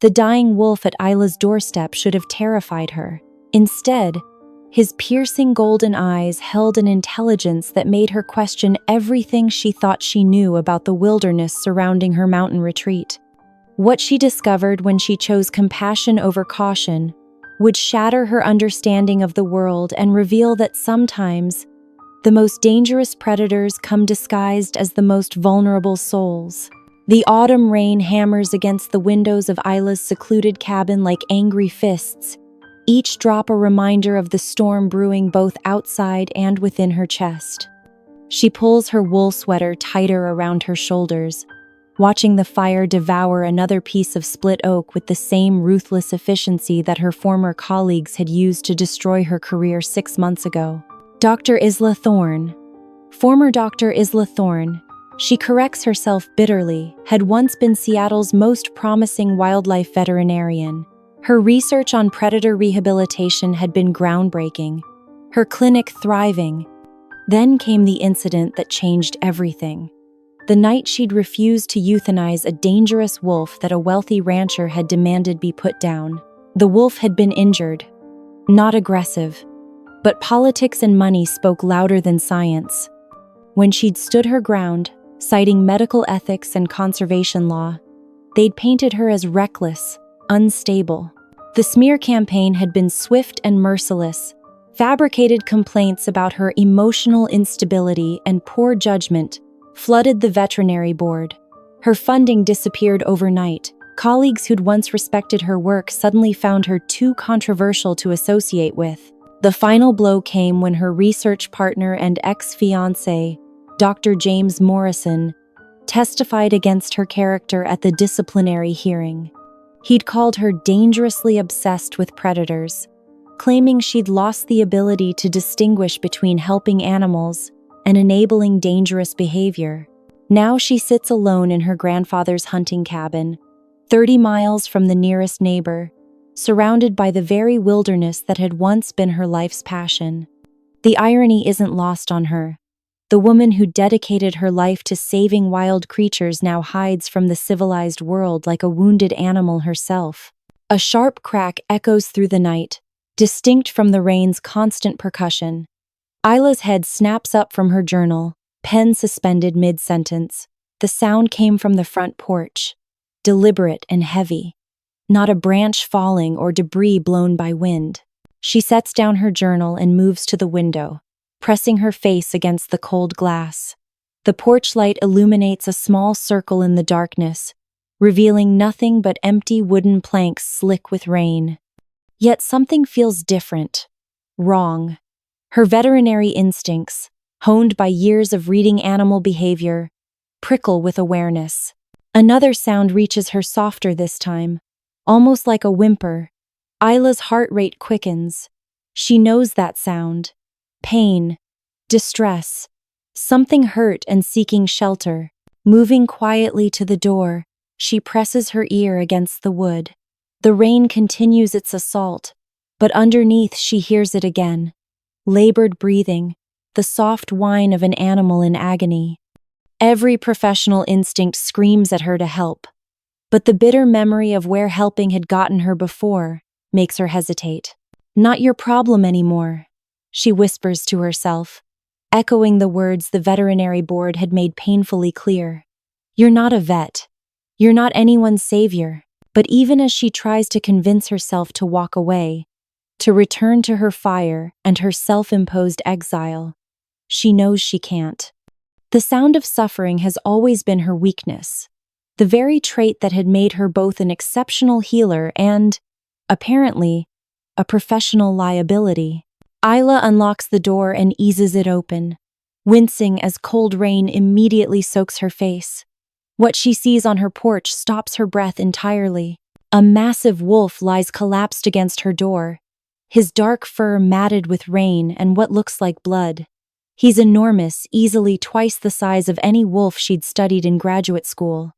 The dying wolf at Isla's doorstep should have terrified her. Instead, his piercing golden eyes held an intelligence that made her question everything she thought she knew about the wilderness surrounding her mountain retreat. What she discovered when she chose compassion over caution would shatter her understanding of the world and reveal that sometimes the most dangerous predators come disguised as the most vulnerable souls. The autumn rain hammers against the windows of Isla's secluded cabin like angry fists, each drop a reminder of the storm brewing both outside and within her chest. She pulls her wool sweater tighter around her shoulders, watching the fire devour another piece of split oak with the same ruthless efficiency that her former colleagues had used to destroy her career 6 months ago. Dr. Isla Thorne. Former Dr. Isla Thorne, she corrects herself bitterly, had once been Seattle's most promising wildlife veterinarian. Her research on predator rehabilitation had been groundbreaking, her clinic thriving. Then came the incident that changed everything. The night she'd refused to euthanize a dangerous wolf that a wealthy rancher had demanded be put down. The wolf had been injured, not aggressive, but politics and money spoke louder than science. When she'd stood her ground, citing medical ethics and conservation law, they'd painted her as reckless, unstable. The smear campaign had been swift and merciless, fabricated complaints about her emotional instability and poor judgment flooded the veterinary board. Her funding disappeared overnight. Colleagues who'd once respected her work suddenly found her too controversial to associate with. The final blow came when her research partner and ex-fiancé, Dr. James Morrison, testified against her character at the disciplinary hearing. He'd called her dangerously obsessed with predators, claiming she'd lost the ability to distinguish between helping animals and enabling dangerous behavior. Now she sits alone in her grandfather's hunting cabin, 30 miles from the nearest neighbor, surrounded by the very wilderness that had once been her life's passion. The irony isn't lost on her. The woman who dedicated her life to saving wild creatures now hides from the civilized world like a wounded animal herself. A sharp crack echoes through the night, distinct from the rain's constant percussion. Isla's head snaps up from her journal, pen suspended mid-sentence. The sound came from the front porch, deliberate and heavy. Not a branch falling or debris blown by wind. She sets down her journal and moves to the window, pressing her face against the cold glass. The porch light illuminates a small circle in the darkness, revealing nothing but empty wooden planks slick with rain. Yet something feels different, wrong. Her veterinary instincts, honed by years of reading animal behavior, prickle with awareness. Another sound reaches her softer this time, almost like a whimper. Isla's heart rate quickens. She knows that sound. Pain, distress, something hurt and seeking shelter. Moving quietly to the door, she presses her ear against the wood. The rain continues its assault, but underneath she hears it again. Labored breathing, the soft whine of an animal in agony. Every professional instinct screams at her to help, but the bitter memory of where helping had gotten her before makes her hesitate. Not your problem anymore, she whispers to herself, echoing the words the veterinary board had made painfully clear. You're not a vet. You're not anyone's savior. But even as she tries to convince herself to walk away, to return to her fire and her self-imposed exile, she knows she can't. The sound of suffering has always been her weakness, the very trait that had made her both an exceptional healer and, apparently, a professional liability. Isla unlocks the door and eases it open, wincing as cold rain immediately soaks her face. What she sees on her porch stops her breath entirely. A massive wolf lies collapsed against her door, his dark fur matted with rain and what looks like blood. He's enormous, easily twice the size of any wolf she'd studied in graduate school.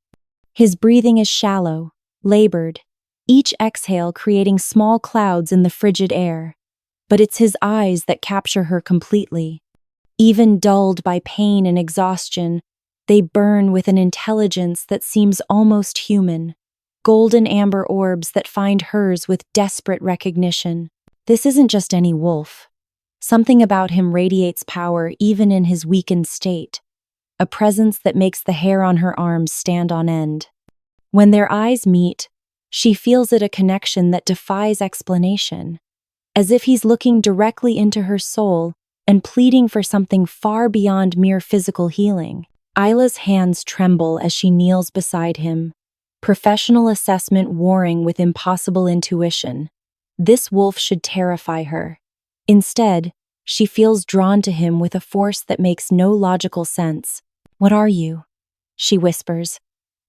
His breathing is shallow, labored, each exhale creating small clouds in the frigid air. But it's his eyes that capture her completely. Even dulled by pain and exhaustion, they burn with an intelligence that seems almost human. golden amber orbs that find hers with desperate recognition. This isn't just any wolf. Something about him radiates power even in his weakened state, a presence that makes the hair on her arms stand on end. When their eyes meet, she feels it a connection that defies explanation, as if he's looking directly into her soul and pleading for something far beyond mere physical healing. Isla's hands tremble as she kneels beside him, professional assessment warring with impossible intuition. This wolf should terrify her. Instead, she feels drawn to him with a force that makes no logical sense. "What are you?" she whispers,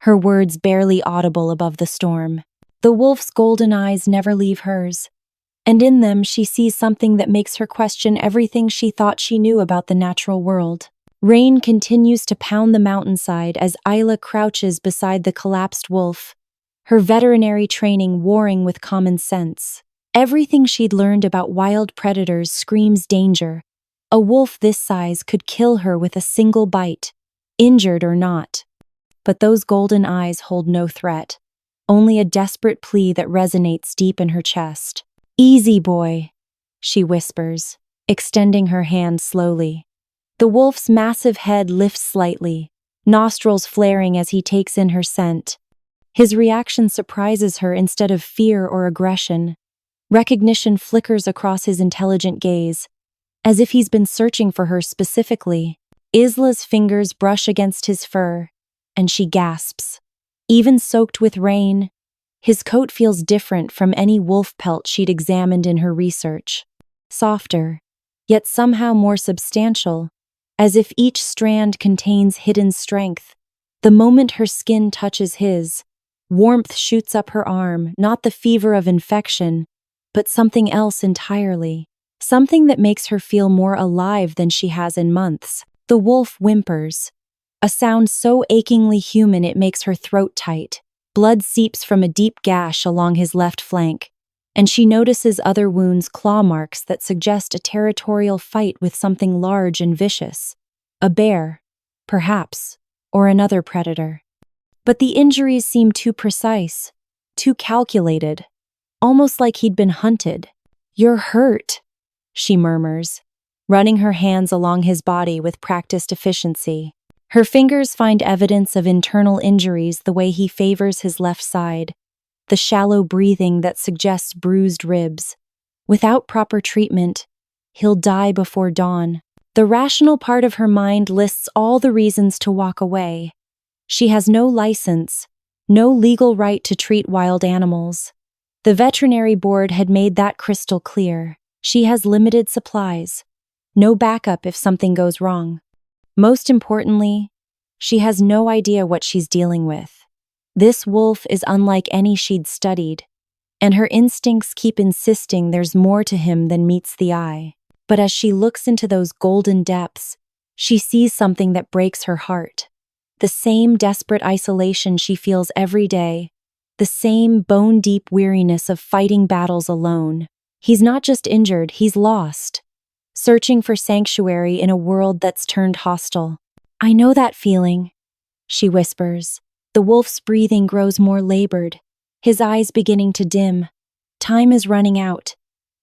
her words barely audible above the storm. The wolf's golden eyes never leave hers, and in them she sees something that makes her question everything she thought she knew about the natural world. Rain continues to pound the mountainside as Isla crouches beside the collapsed wolf, her veterinary training warring with common sense. Everything she'd learned about wild predators screams danger. A wolf this size could kill her with a single bite, injured or not. But those golden eyes hold no threat, only a desperate plea that resonates deep in her chest. "Easy, boy," she whispers, extending her hand slowly. The wolf's massive head lifts slightly, nostrils flaring as he takes in her scent. His reaction surprises her instead of fear or aggression. Recognition flickers across his intelligent gaze, as if he's been searching for her specifically. Isla's fingers brush against his fur, and she gasps. Even soaked with rain, his coat feels different from any wolf pelt she'd examined in her research. Softer, yet somehow more substantial, as if each strand contains hidden strength. The moment her skin touches his, warmth shoots up her arm, not the fever of infection, but something else entirely. Something that makes her feel more alive than she has in months. The wolf whimpers, a sound so achingly human it makes her throat tight. Blood seeps from a deep gash along his left flank, and she notices other wounds, claw marks that suggest a territorial fight with something large and vicious. A bear, perhaps, or another predator. But the injuries seem too precise, too calculated, almost like he'd been hunted. "You're hurt," she murmurs, running her hands along his body with practiced efficiency. Her fingers find evidence of internal injuries the way he favors his left side, the shallow breathing that suggests bruised ribs. Without proper treatment, he'll die before dawn. The rational part of her mind lists all the reasons to walk away. She has no license, no legal right to treat wild animals. The veterinary board had made that crystal clear. She has limited supplies, no backup if something goes wrong. Most importantly, she has no idea what she's dealing with. This wolf is unlike any she'd studied, and her instincts keep insisting there's more to him than meets the eye. But as she looks into those golden depths, she sees something that breaks her heart. The same desperate isolation she feels every day, the same bone-deep weariness of fighting battles alone. He's not just injured, he's lost, searching for sanctuary in a world that's turned hostile. "I know that feeling," she whispers. The wolf's breathing grows more labored, his eyes beginning to dim. Time is running out.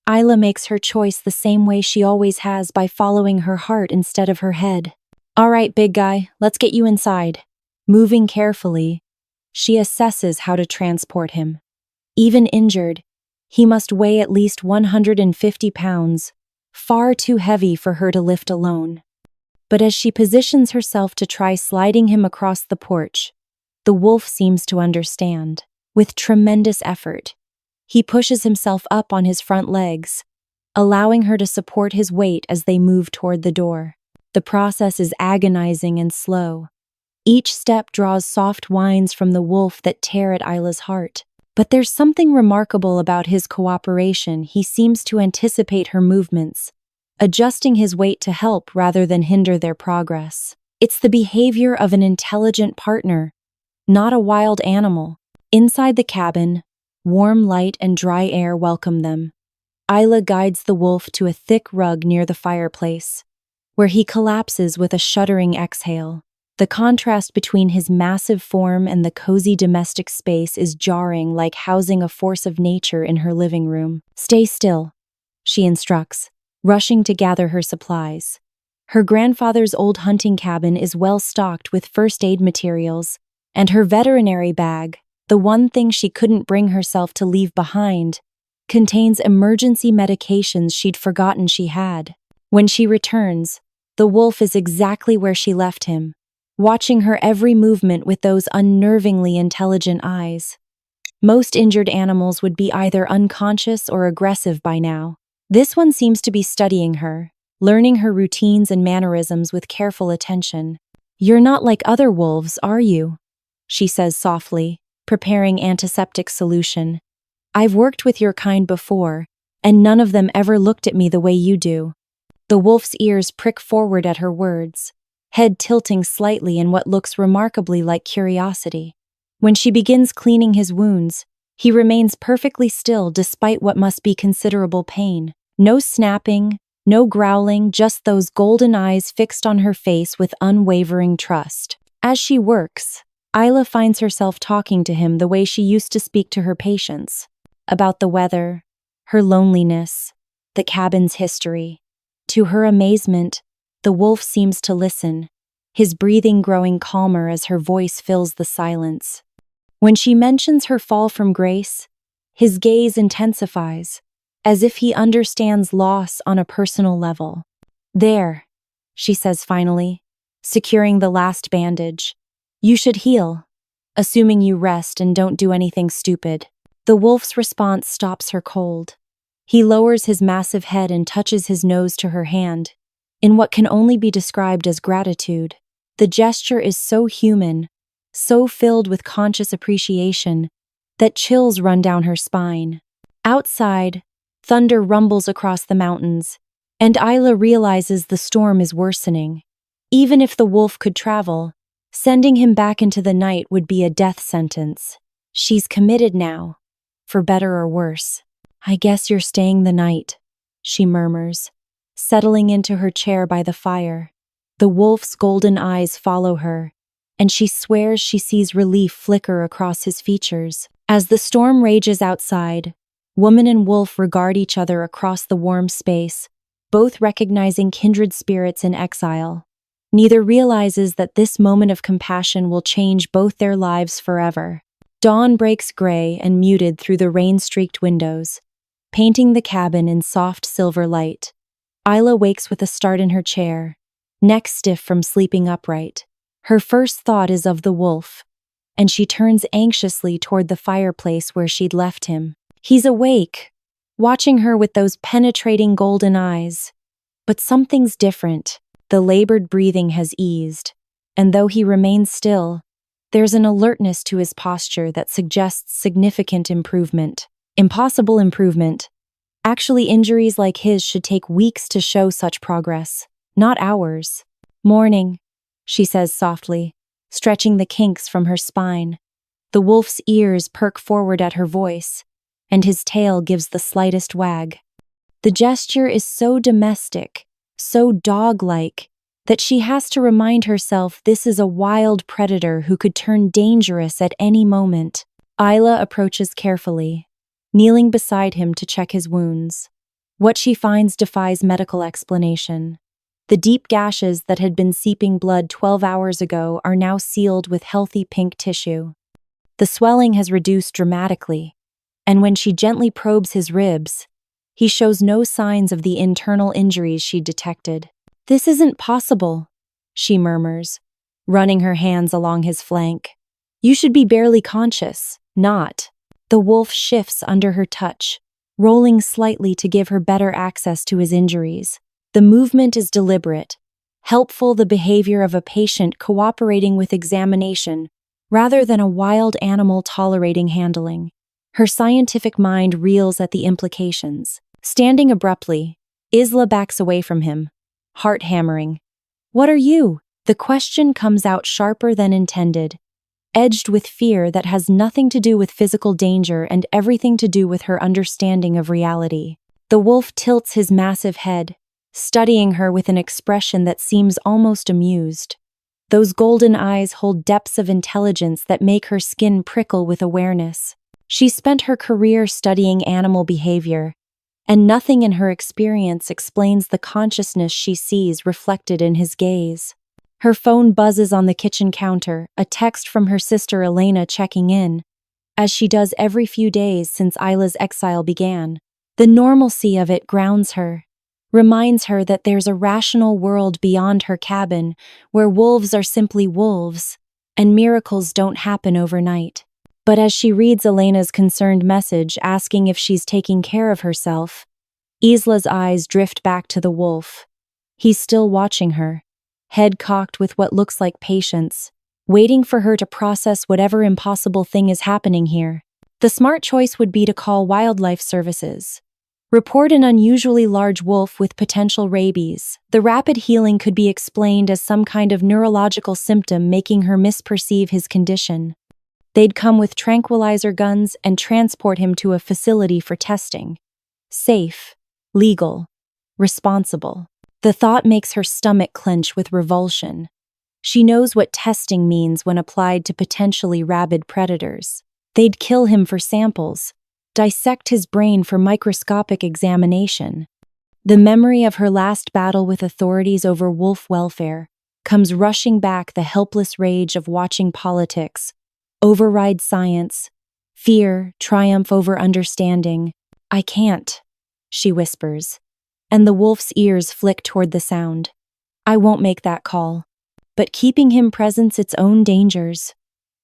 Isla makes her choice the same way she always has, by following her heart instead of her head. "All right, big guy, let's get you inside." Moving carefully, she assesses how to transport him. Even injured, he must weigh at least 150 pounds, far too heavy for her to lift alone. But as she positions herself to try sliding him across the porch, the wolf seems to understand. With tremendous effort, he pushes himself up on his front legs, allowing her to support his weight as they move toward the door. The process is agonizing and slow. Each step draws soft whines from the wolf that tear at Isla's heart. But there's something remarkable about his cooperation. He seems to anticipate her movements, adjusting his weight to help rather than hinder their progress. It's the behavior of an intelligent partner, not a wild animal. Inside the cabin, warm light and dry air welcome them. Isla guides the wolf to a thick rug near the fireplace, where he collapses with a shuddering exhale. The contrast between his massive form and the cozy domestic space is jarring, like housing a force of nature in her living room. "Stay still," she instructs, rushing to gather her supplies. Her grandfather's old hunting cabin is well stocked with first aid materials, and her veterinary bag, the one thing she couldn't bring herself to leave behind, contains emergency medications she'd forgotten she had. When she returns, the wolf is exactly where she left him, watching her every movement with those unnervingly intelligent eyes. Most injured animals would be either unconscious or aggressive by now. This one seems to be studying her, learning her routines and mannerisms with careful attention. "You're not like other wolves, are you?" she says softly, preparing antiseptic solution. "I've worked with your kind before, and none of them ever looked at me the way you do." The wolf's ears prick forward at her words, head tilting slightly in what looks remarkably like curiosity. When she begins cleaning his wounds, he remains perfectly still despite what must be considerable pain. No snapping, no growling, just those golden eyes fixed on her face with unwavering trust. As she works, Isla finds herself talking to him the way she used to speak to her patients, about the weather, her loneliness, the cabin's history. To her amazement, the wolf seems to listen, his breathing growing calmer as her voice fills the silence. When she mentions her fall from grace, his gaze intensifies, as if he understands loss on a personal level. "There," she says finally, securing the last bandage. "You should heal, assuming you rest and don't do anything stupid." The wolf's response stops her cold. He lowers his massive head and touches his nose to her hand, in what can only be described as gratitude. The gesture is so human, so filled with conscious appreciation, that chills run down her spine. Outside, thunder rumbles across the mountains, and Isla realizes the storm is worsening. Even if the wolf could travel, sending him back into the night would be a death sentence. She's committed now, for better or worse. "I guess you're staying the night," she murmurs, settling into her chair by the fire. The wolf's golden eyes follow her, and she swears she sees relief flicker across his features. As the storm rages outside, woman and wolf regard each other across the warm space, both recognizing kindred spirits in exile. Neither realizes that this moment of compassion will change both their lives forever. Dawn breaks gray and muted through the rain-streaked windows, painting the cabin in soft silver light. Isla wakes with a start in her chair, neck stiff from sleeping upright. Her first thought is of the wolf, and she turns anxiously toward the fireplace where she'd left him. He's awake, watching her with those penetrating golden eyes. But something's different. The labored breathing has eased, and though he remains still, there's an alertness to his posture that suggests significant improvement. Impossible improvement. Actually, injuries like his should take weeks to show such progress, not hours. "Morning," she says softly, stretching the kinks from her spine. The wolf's ears perk forward at her voice, and his tail gives the slightest wag. The gesture is so domestic, so dog-like, that she has to remind herself this is a wild predator who could turn dangerous at any moment. Isla approaches carefully, kneeling beside him to check his wounds. What she finds defies medical explanation. The deep gashes that had been seeping blood 12 hours ago are now sealed with healthy pink tissue. The swelling has reduced dramatically, and when she gently probes his ribs, he shows no signs of the internal injuries she detected. "This isn't possible," she murmurs, running her hands along his flank. "You should be barely conscious, not." The wolf shifts under her touch, rolling slightly to give her better access to his injuries. The movement is deliberate, helpful, the behavior of a patient cooperating with examination rather than a wild animal tolerating handling. Her scientific mind reels at the implications. Standing abruptly, Isla backs away from him, heart hammering. "What are you?" The question comes out sharper than intended, edged with fear that has nothing to do with physical danger and everything to do with her understanding of reality. The wolf tilts his massive head, studying her with an expression that seems almost amused. Those golden eyes hold depths of intelligence that make her skin prickle with awareness. She spent her career studying animal behavior, and nothing in her experience explains the consciousness she sees reflected in his gaze. Her phone buzzes on the kitchen counter, a text from her sister Elena checking in, as she does every few days since Isla's exile began. The normalcy of it grounds her, reminds her that there's a rational world beyond her cabin where wolves are simply wolves, and miracles don't happen overnight. But as she reads Elena's concerned message asking if she's taking care of herself, Isla's eyes drift back to the wolf. He's still watching her, head cocked with what looks like patience, waiting for her to process whatever impossible thing is happening here. The smart choice would be to call wildlife services. Report an unusually large wolf with potential rabies. The rapid healing could be explained as some kind of neurological symptom making her misperceive his condition. They'd come with tranquilizer guns and transport him to a facility for testing. Safe, legal, responsible. The thought makes her stomach clench with revulsion. She knows what testing means when applied to potentially rabid predators. They'd kill him for samples, dissect his brain for microscopic examination. The memory of her last battle with authorities over wolf welfare comes rushing back, the helpless rage of watching politics override science, fear triumph over understanding. "I can't," she whispers, and the wolf's ears flick toward the sound. "I won't make that call." But keeping him presents its own dangers.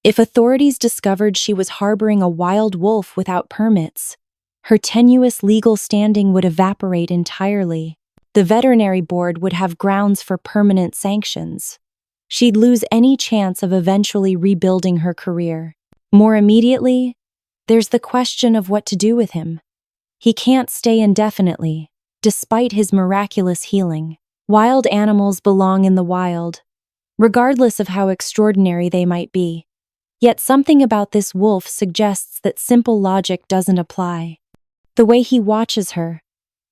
If authorities discovered she was harboring a wild wolf without permits, her tenuous legal standing would evaporate entirely. The veterinary board would have grounds for permanent sanctions. She'd lose any chance of eventually rebuilding her career. More immediately, there's the question of what to do with him. He can't stay indefinitely, despite his miraculous healing. Wild animals belong in the wild, regardless of how extraordinary they might be. Yet something about this wolf suggests that simple logic doesn't apply. The way he watches her,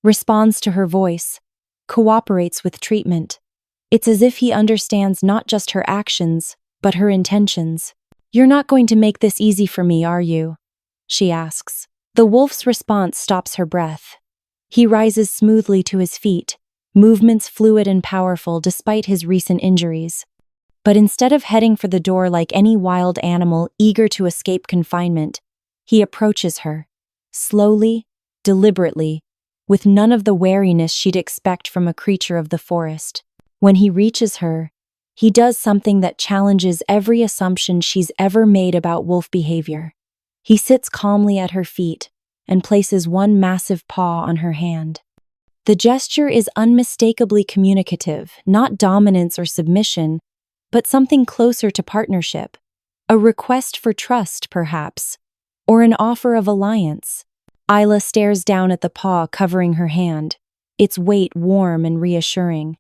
responds to her voice, cooperates with treatment. It's as if he understands not just her actions, but her intentions. "You're not going to make this easy for me, are you?" she asks. The wolf's response stops her breath. He rises smoothly to his feet, movements fluid and powerful despite his recent injuries. But instead of heading for the door like any wild animal eager to escape confinement, he approaches her, slowly, deliberately, with none of the wariness she'd expect from a creature of the forest. When he reaches her, he does something that challenges every assumption she's ever made about wolf behavior. He sits calmly at her feet and places one massive paw on her hand. The gesture is unmistakably communicative, not dominance or submission, but something closer to partnership. A request for trust, perhaps, or an offer of alliance. Isla stares down at the paw covering her hand, its weight warm and reassuring.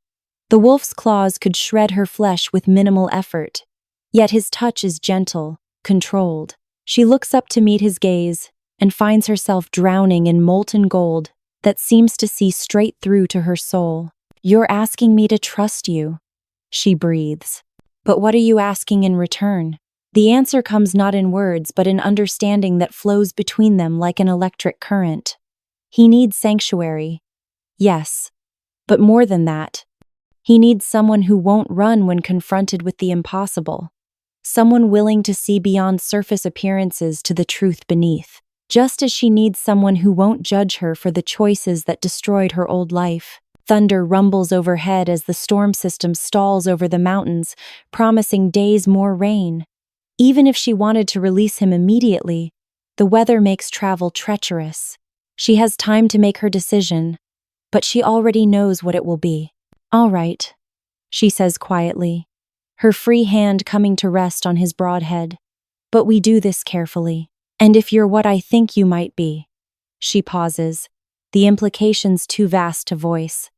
The wolf's claws could shred her flesh with minimal effort, yet his touch is gentle, controlled. She looks up to meet his gaze and finds herself drowning in molten gold that seems to see straight through to her soul. "You're asking me to trust you," she breathes. "But what are you asking in return?" The answer comes not in words but in understanding that flows between them like an electric current. He needs sanctuary. Yes, but more than that. He needs someone who won't run when confronted with the impossible. Someone willing to see beyond surface appearances to the truth beneath. Just as she needs someone who won't judge her for the choices that destroyed her old life. Thunder rumbles overhead as the storm system stalls over the mountains, promising days more rain. Even if she wanted to release him immediately, the weather makes travel treacherous. She has time to make her decision, but she already knows what it will be. "All right," she says quietly, her free hand coming to rest on his broad head. "But we do this carefully. And if you're what I think you might be." She pauses, the implications too vast to voice.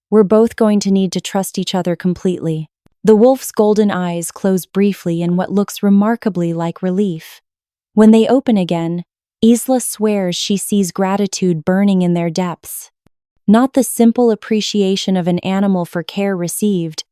"We're both going to need to trust each other completely." The wolf's golden eyes close briefly in what looks remarkably like relief. When they open again, Isla swears she sees gratitude burning in their depths. Not the simple appreciation of an animal for care received,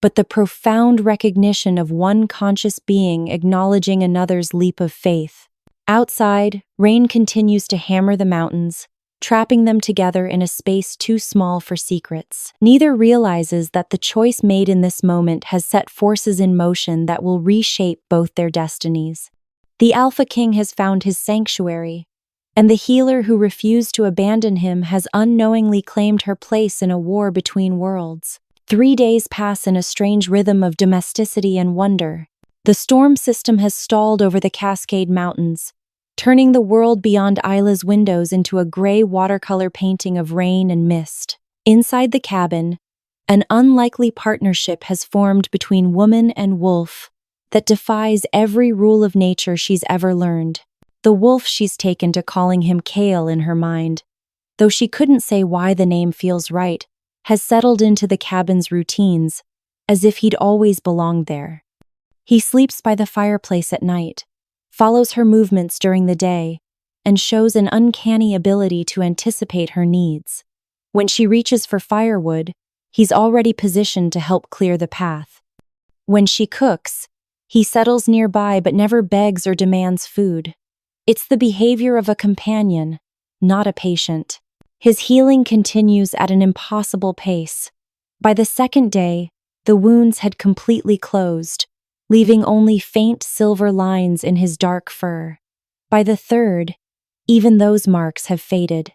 but the profound recognition of one conscious being acknowledging another's leap of faith. Outside, rain continues to hammer the mountains, trapping them together in a space too small for secrets. Neither realizes that the choice made in this moment has set forces in motion that will reshape both their destinies. The Alpha King has found his sanctuary, and the healer who refused to abandon him has unknowingly claimed her place in a war between worlds. 3 days pass in a strange rhythm of domesticity and wonder. The storm system has stalled over the Cascade Mountains, turning the world beyond Isla's windows into a gray watercolor painting of rain and mist. Inside the cabin, an unlikely partnership has formed between woman and wolf that defies every rule of nature she's ever learned. The wolf she's taken to calling him Kael in her mind, though she couldn't say why the name feels right, has settled into the cabin's routines, as if he'd always belonged there. He sleeps by the fireplace at night, follows her movements during the day, and shows an uncanny ability to anticipate her needs. When she reaches for firewood, he's already positioned to help clear the path. When she cooks, he settles nearby but never begs or demands food. It's the behavior of a companion, not a patient. His healing continues at an impossible pace. By the second day, the wounds had completely closed, leaving only faint silver lines in his dark fur. By the third, even those marks have faded.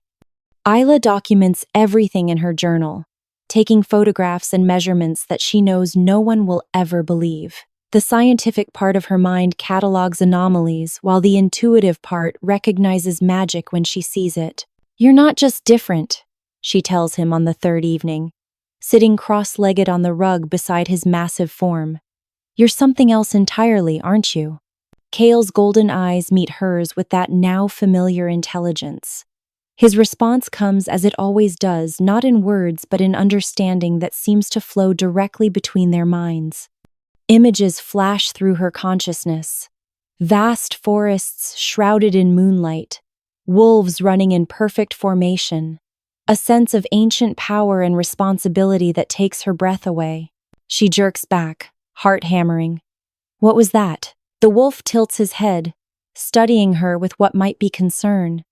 Isla documents everything in her journal, taking photographs and measurements that she knows no one will ever believe. The scientific part of her mind catalogs anomalies, while the intuitive part recognizes magic when she sees it. "You're not just different," she tells him on the third evening, sitting cross-legged on the rug beside his massive form. "You're something else entirely, aren't you?" Kael's golden eyes meet hers with that now familiar intelligence. His response comes as it always does, not in words but in understanding that seems to flow directly between their minds. Images flash through her consciousness. Vast forests shrouded in moonlight, wolves running in perfect formation, a sense of ancient power and responsibility that takes her breath away. She jerks back, heart hammering. "What was that?" The wolf tilts his head, studying her with what might be concern.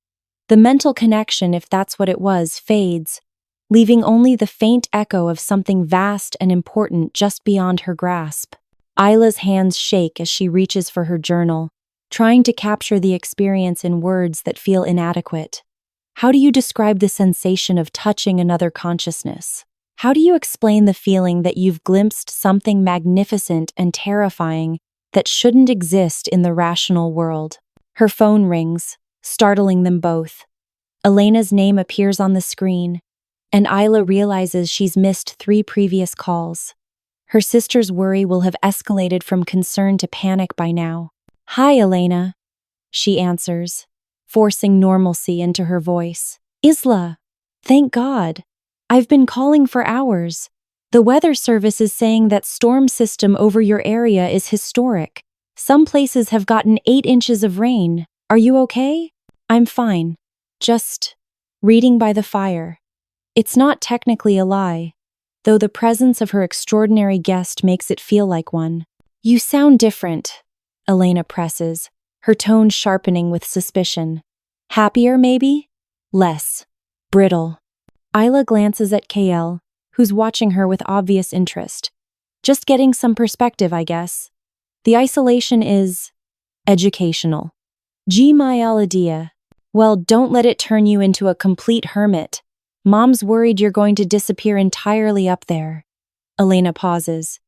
The mental connection, if that's what it was, fades, leaving only the faint echo of something vast and important just beyond her grasp. Isla's hands shake as she reaches for her journal, trying to capture the experience in words that feel inadequate. How do you describe the sensation of touching another consciousness? How do you explain the feeling that you've glimpsed something magnificent and terrifying that shouldn't exist in the rational world? Her phone rings, startling them both. Elena's name appears on the screen, and Isla realizes she's missed 3 previous calls. Her sister's worry will have escalated from concern to panic by now. "Hi, Elena," she answers, forcing normalcy into her voice. "Isla, thank God. I've been calling for hours. The weather service is saying that storm system over your area is historic. Some places have gotten 8 inches of rain. Are you okay?" "I'm fine. Just reading by the fire." It's not technically a lie, though the presence of her extraordinary guest makes it feel like one. "You sound different," Elena presses, her tone sharpening with suspicion. "Happier, maybe? Less brittle." Isla glances at Kael, who's watching her with obvious interest. "Just getting some perspective, I guess. The isolation is educational." "My idea." "Well, don't let it turn you into a complete hermit. Mom's worried you're going to disappear entirely up there." Elena pauses.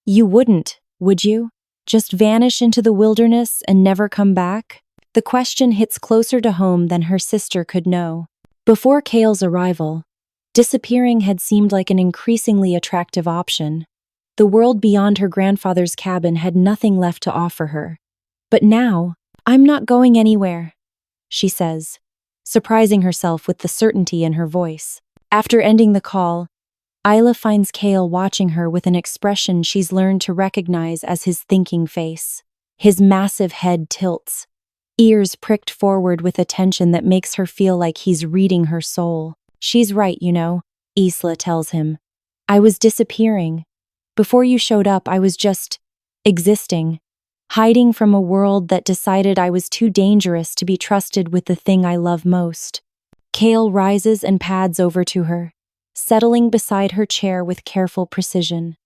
"You wouldn't, would you? Just vanish into the wilderness and never come back?" The question hits closer to home than her sister could know. Before Kael's arrival, disappearing had seemed like an increasingly attractive option. The world beyond her grandfather's cabin had nothing left to offer her. But now, "I'm not going anywhere," she says, surprising herself with the certainty in her voice. After ending the call, Isla finds Kael watching her with an expression she's learned to recognize as his thinking face. His massive head tilts, ears pricked forward with attention that makes her feel like he's reading her soul. "She's right, you know," Isla tells him. "I was disappearing, Before you showed up, I was just existing, hiding from a world that decided I was too dangerous to be trusted with the thing I love most. Kael rises and pads over to her, settling beside her chair with careful precision.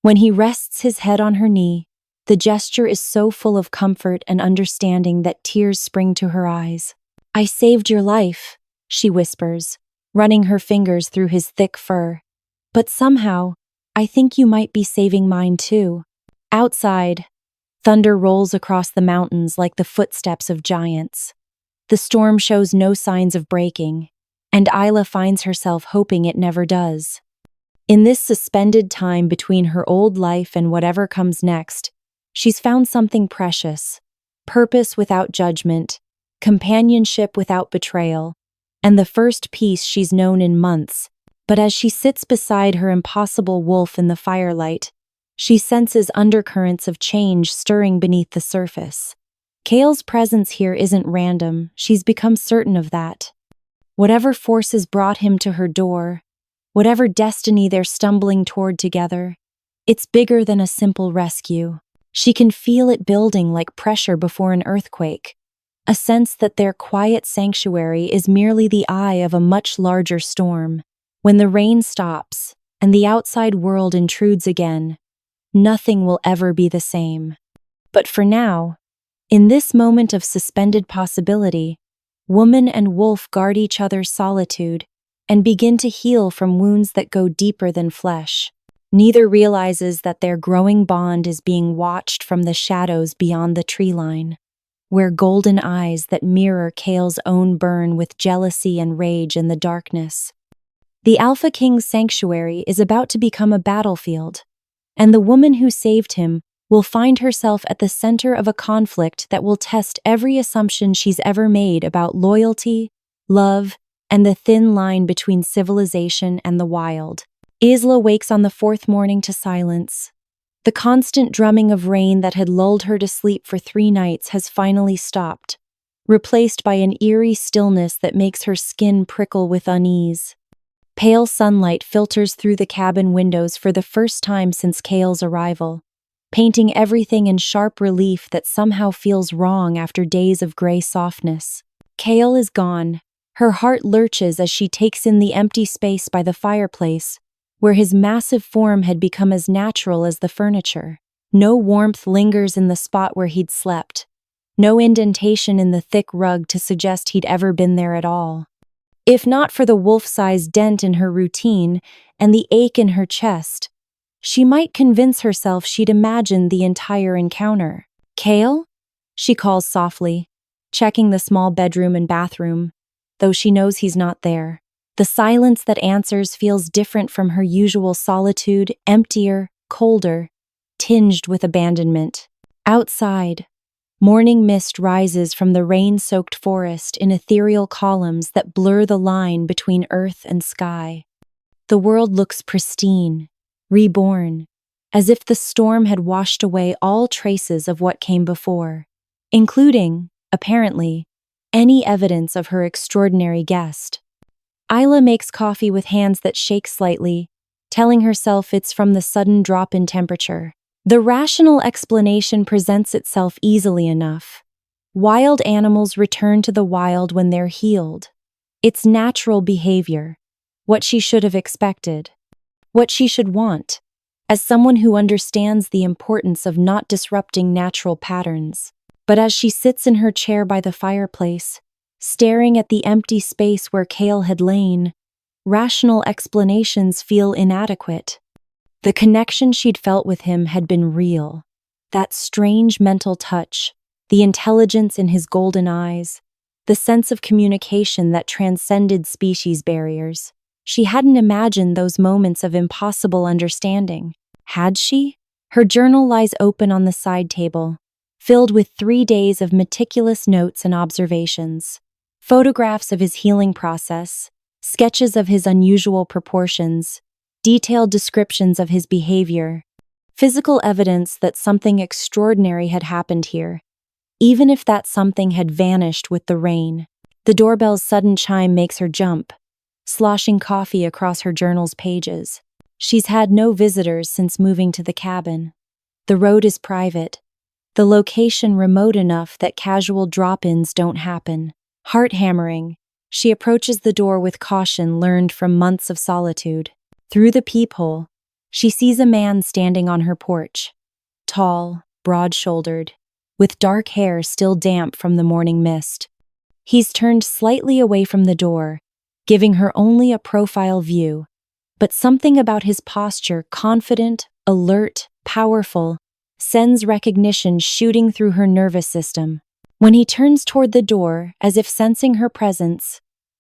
When he rests his head on her knee, the gesture is so full of comfort and understanding that tears spring to her eyes. "I saved your life," she whispers, running her fingers through his thick fur. "But somehow, I think you might be saving mine too." Outside, thunder rolls across the mountains like the footsteps of giants. The storm shows no signs of breaking, and Isla finds herself hoping it never does. In this suspended time between her old life and whatever comes next, she's found something precious: purpose without judgment, companionship without betrayal, and the first peace she's known in months. But as she sits beside her impossible wolf in the firelight, she senses undercurrents of change stirring beneath the surface. Kael's presence here isn't random, she's become certain of that. Whatever forces brought him to her door, whatever destiny they're stumbling toward together, it's bigger than a simple rescue. She can feel it building like pressure before an earthquake, a sense that their quiet sanctuary is merely the eye of a much larger storm. When the rain stops and the outside world intrudes again, nothing will ever be the same. But for now, in this moment of suspended possibility, woman and wolf guard each other's solitude and begin to heal from wounds that go deeper than flesh. Neither realizes that their growing bond is being watched from the shadows beyond the tree line, where golden eyes that mirror Kael's own burn with jealousy and rage in the darkness. The Alpha King's sanctuary is about to become a battlefield, and the woman who saved him will find herself at the center of a conflict that will test every assumption she's ever made about loyalty, love, and the thin line between civilization and the wild. Isla wakes on the fourth morning to silence. The constant drumming of rain that had lulled her to sleep for 3 nights has finally stopped, replaced by an eerie stillness that makes her skin prickle with unease. Pale sunlight filters through the cabin windows for the first time since Kael's arrival, painting everything in sharp relief that somehow feels wrong after days of gray softness. Kael is gone. Her heart lurches as she takes in the empty space by the fireplace, where his massive form had become as natural as the furniture. No warmth lingers in the spot where he'd slept, no indentation in the thick rug to suggest he'd ever been there at all. If not for the wolf-sized dent in her routine and the ache in her chest, she might convince herself she'd imagined the entire encounter. "Kael?" she calls softly, checking the small bedroom and bathroom, though she knows he's not there. The silence that answers feels different from her usual solitude, emptier, colder, tinged with abandonment. Outside, morning mist rises from the rain-soaked forest in ethereal columns that blur the line between earth and sky. The world looks pristine, reborn, as if the storm had washed away all traces of what came before, including, apparently, any evidence of her extraordinary guest. Isla makes coffee with hands that shake slightly, telling herself it's from the sudden drop in temperature. The rational explanation presents itself easily enough. Wild animals return to the wild when they're healed. It's natural behavior, what she should have expected, what she should want, as someone who understands the importance of not disrupting natural patterns. But as she sits in her chair by the fireplace, staring at the empty space where Kael had lain, rational explanations feel inadequate. The connection she'd felt with him had been real. That strange mental touch, the intelligence in his golden eyes, the sense of communication that transcended species barriers. She hadn't imagined those moments of impossible understanding. Had she? Her journal lies open on the side table, filled with 3 days of meticulous notes and observations. Photographs of his healing process, sketches of his unusual proportions, detailed descriptions of his behavior, physical evidence that something extraordinary had happened here, even if that something had vanished with the rain. The doorbell's sudden chime makes her jump, sloshing coffee across her journal's pages. She's had no visitors since moving to the cabin. The road is private, the location remote enough that casual drop-ins don't happen. Heart-hammering, she approaches the door with caution learned from months of solitude. Through the peephole, she sees a man standing on her porch. Tall, broad-shouldered, with dark hair still damp from the morning mist. He's turned slightly away from the door, giving her only a profile view, but something about his posture, confident, alert, powerful, sends recognition shooting through her nervous system. When he turns toward the door, as if sensing her presence,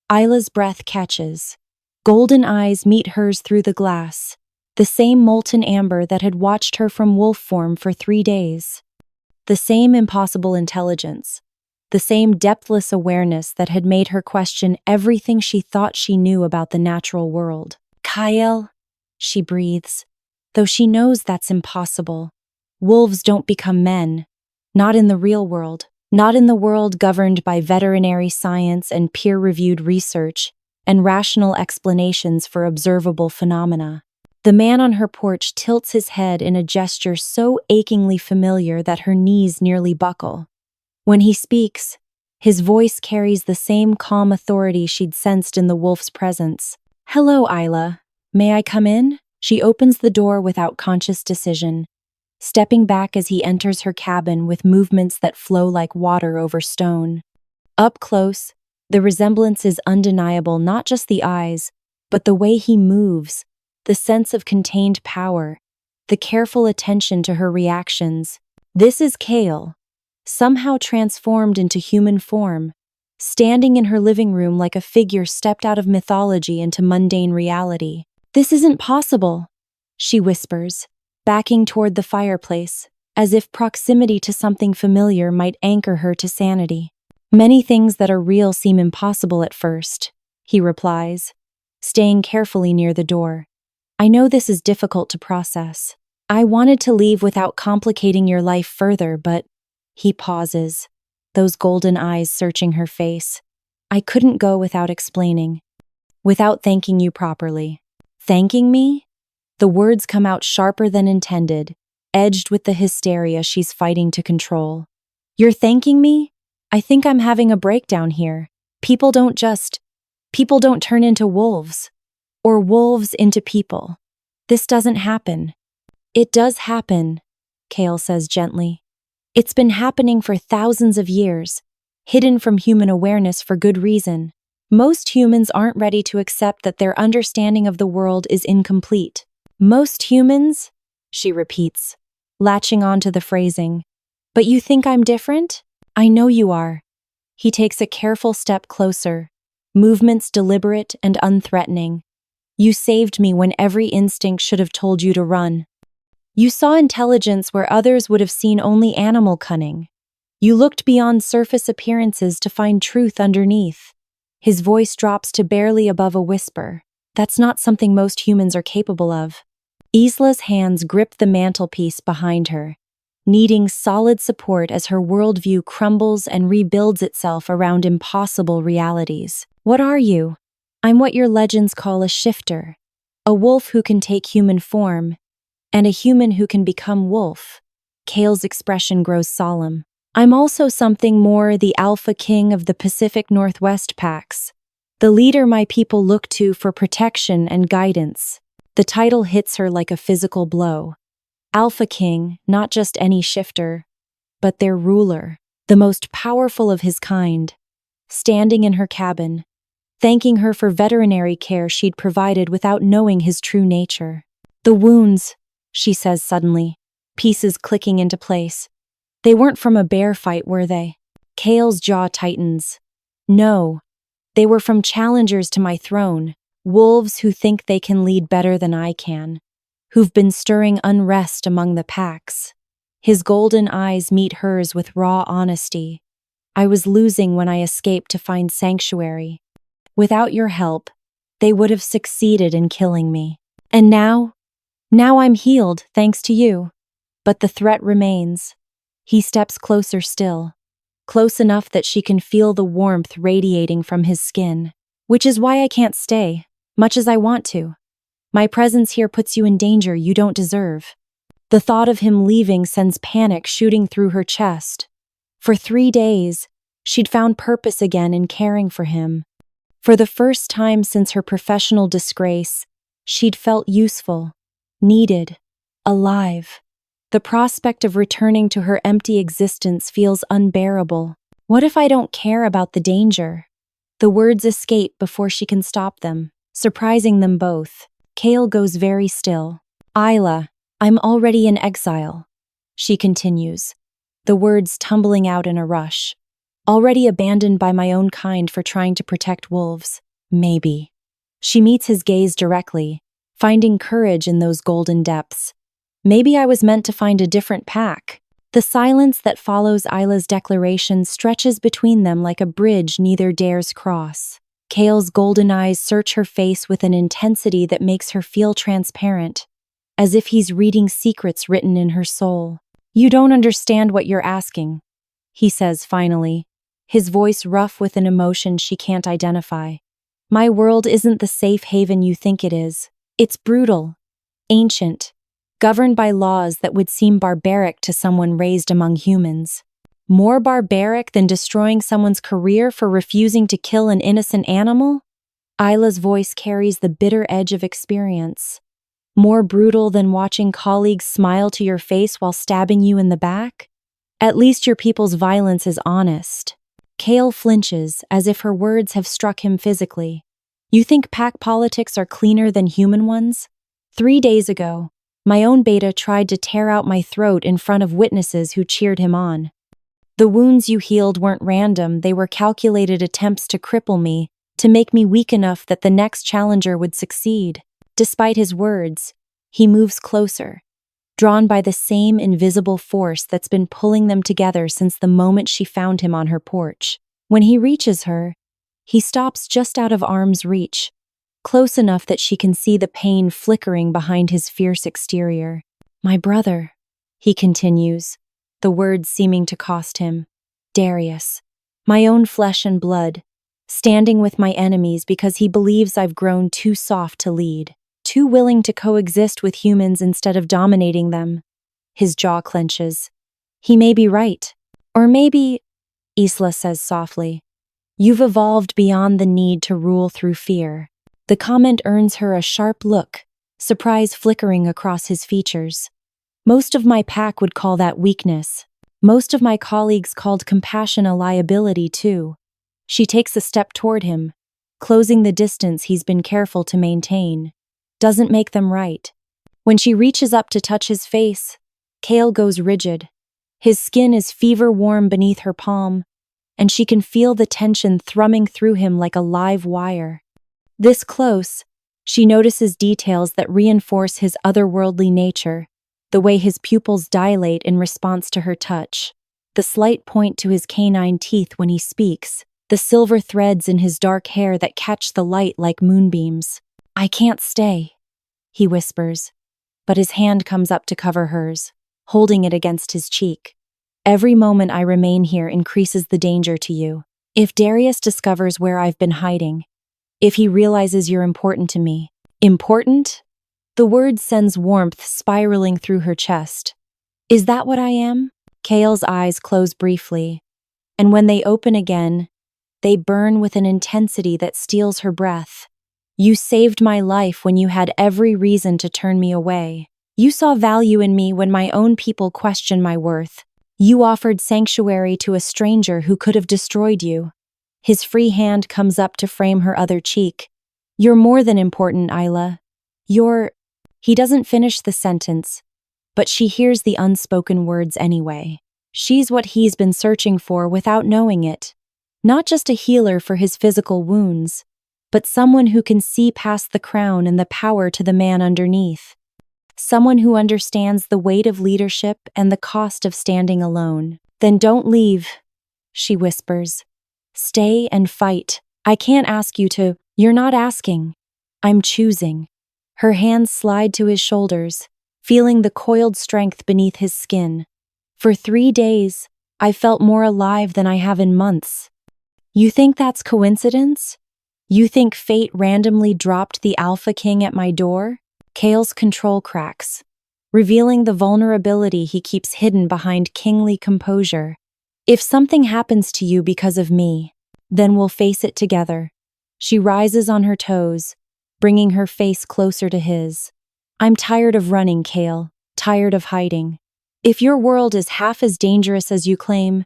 Isla's breath catches. Golden eyes meet hers through the glass, the same molten amber that had watched her from wolf form for 3 days. The same impossible intelligence, the same depthless awareness that had made her question everything she thought she knew about the natural world. "Kael," she breathes, though she knows that's impossible. Wolves don't become men, not in the real world, not in the world governed by veterinary science and peer-reviewed research and rational explanations for observable phenomena. The man on her porch tilts his head in a gesture so achingly familiar that her knees nearly buckle. When he speaks, his voice carries the same calm authority she'd sensed in the wolf's presence. "Hello, Isla. May I come in?" She opens the door without conscious decision, stepping back as he enters her cabin with movements that flow like water over stone. Up close, the resemblance is undeniable, not just the eyes, but the way he moves, the sense of contained power, the careful attention to her reactions. This is Kael, somehow transformed into human form, standing in her living room like a figure stepped out of mythology into mundane reality. "This isn't possible," she whispers, backing toward the fireplace, as if proximity to something familiar might anchor her to sanity. "Many things that are real seem impossible at first," he replies, staying carefully near the door. "I know this is difficult to process. I wanted to leave without complicating your life further, but..." He pauses, those golden eyes searching her face. "I couldn't go without explaining, without thanking you properly." "Thanking me?" The words come out sharper than intended, edged with the hysteria she's fighting to control. "You're thanking me? I think I'm having a breakdown here. People don't turn into wolves. Or wolves into people. This doesn't happen." "It does happen," Kael says gently. "It's been happening for thousands of years, hidden from human awareness for good reason. Most humans aren't ready to accept that their understanding of the world is incomplete." "Most humans?" she repeats, latching on to the phrasing. "But you think I'm different?" "I know you are." He takes a careful step closer, movements deliberate and unthreatening. "You saved me when every instinct should have told you to run. You saw intelligence where others would have seen only animal cunning. You looked beyond surface appearances to find truth underneath." His voice drops to barely above a whisper. "That's not something most humans are capable of." Isla's hands grip the mantelpiece behind her, needing solid support as her worldview crumbles and rebuilds itself around impossible realities. "What are you?" "I'm what your legends call a shifter, a wolf who can take human form, and a human who can become wolf." Kael's expression grows solemn. "I'm also something more, the alpha king of the Pacific Northwest packs, the leader my people look to for protection and guidance." The title hits her like a physical blow. Alpha King, not just any shifter, but their ruler, the most powerful of his kind, standing in her cabin, thanking her for veterinary care she'd provided without knowing his true nature. "The wounds," she says suddenly, pieces clicking into place. "They weren't from a bear fight, were they?" Kael's jaw tightens. "No, they were from challengers to my throne, wolves who think they can lead better than I can, who've been stirring unrest among the packs." His golden eyes meet hers with raw honesty. "I was losing when I escaped to find sanctuary. Without your help, they would have succeeded in killing me. And now I'm healed, thanks to you. But the threat remains." He steps closer still, close enough that she can feel the warmth radiating from his skin. "Which is why I can't stay, much as I want to." My presence here puts you in danger you don't deserve." The thought of him leaving sends panic shooting through her chest. For 3 days, she'd found purpose again in caring for him. For the first time since her professional disgrace, she'd felt useful, needed, alive. The prospect of returning to her empty existence feels unbearable. What if I don't care about the danger? The words escape before she can stop them, surprising them both. Kael goes very still. "Isla, I'm already in exile," she continues, the words tumbling out in a rush. "Already abandoned by my own kind for trying to protect wolves. Maybe." She meets his gaze directly, finding courage in those golden depths. "Maybe I was meant to find a different pack." The silence that follows Isla's declaration stretches between them like a bridge neither dares cross. Kael's golden eyes search her face with an intensity that makes her feel transparent, as if he's reading secrets written in her soul. "You don't understand what you're asking," he says finally, his voice rough with an emotion she can't identify. "My world isn't the safe haven you think it is. It's brutal, ancient, governed by laws that would seem barbaric to someone raised among humans. More barbaric than destroying someone's career for refusing to kill an innocent animal?" Isla's voice carries the bitter edge of experience. "More brutal than watching colleagues smile to your face while stabbing you in the back? At least your people's violence is honest." Kael flinches, as if her words have struck him physically. "You think pack politics are cleaner than human ones? 3 days ago, my own beta tried to tear out my throat in front of witnesses who cheered him on. The wounds you healed weren't random, they were calculated attempts to cripple me, to make me weak enough that the next challenger would succeed." Despite his words, he moves closer, drawn by the same invisible force that's been pulling them together since the moment she found him on her porch. When he reaches her, he stops just out of arm's reach, close enough that she can see the pain flickering behind his fierce exterior. "My brother," he continues, the words seeming to cost him. "Darius, my own flesh and blood, standing with my enemies because he believes I've grown too soft to lead, too willing to coexist with humans instead of dominating them." His jaw clenches. "He may be right. Or maybe," Isla says softly, "you've evolved beyond the need to rule through fear." The comment earns her a sharp look, surprise flickering across his features. "Most of my pack would call that weakness. Most of my colleagues called compassion a liability too." She takes a step toward him, closing the distance he's been careful to maintain. Doesn't make them right. When she reaches up to touch his face, Kael goes rigid. His skin is fever warm beneath her palm, and she can feel the tension thrumming through him like a live wire. This close, she notices details that reinforce his otherworldly nature, the way his pupils dilate in response to her touch, the slight point to his canine teeth when he speaks, the silver threads in his dark hair that catch the light like moonbeams. "I can't stay," he whispers, but his hand comes up to cover hers, holding it against his cheek. "Every moment I remain here increases the danger to you. If Darius discovers where I've been hiding, if he realizes you're important to me." "Important?" The word sends warmth spiraling through her chest. "Is that what I am?" Kael's eyes close briefly, and when they open again, they burn with an intensity that steals her breath. "You saved my life when you had every reason to turn me away. You saw value in me when my own people questioned my worth. You offered sanctuary to a stranger who could have destroyed you." His free hand comes up to frame her other cheek. "You're more than important, Isla. You're—" He doesn't finish the sentence, but she hears the unspoken words anyway. She's what he's been searching for without knowing it. Not just a healer for his physical wounds, but someone who can see past the crown and the power to the man underneath. Someone who understands the weight of leadership and the cost of standing alone. "Then don't leave," she whispers. "Stay and fight. I can't ask you to." "You're not asking. I'm choosing." Her hands slide to his shoulders, feeling the coiled strength beneath his skin. "For 3 days, I felt more alive than I have in months." "You think that's coincidence?" You think fate randomly dropped the Alpha King at my door? Kael's control cracks, revealing the vulnerability he keeps hidden behind kingly composure. If something happens to you because of me, then we'll face it together. She rises on her toes, bringing her face closer to his. I'm tired of running, Kael, tired of hiding. If your world is half as dangerous as you claim,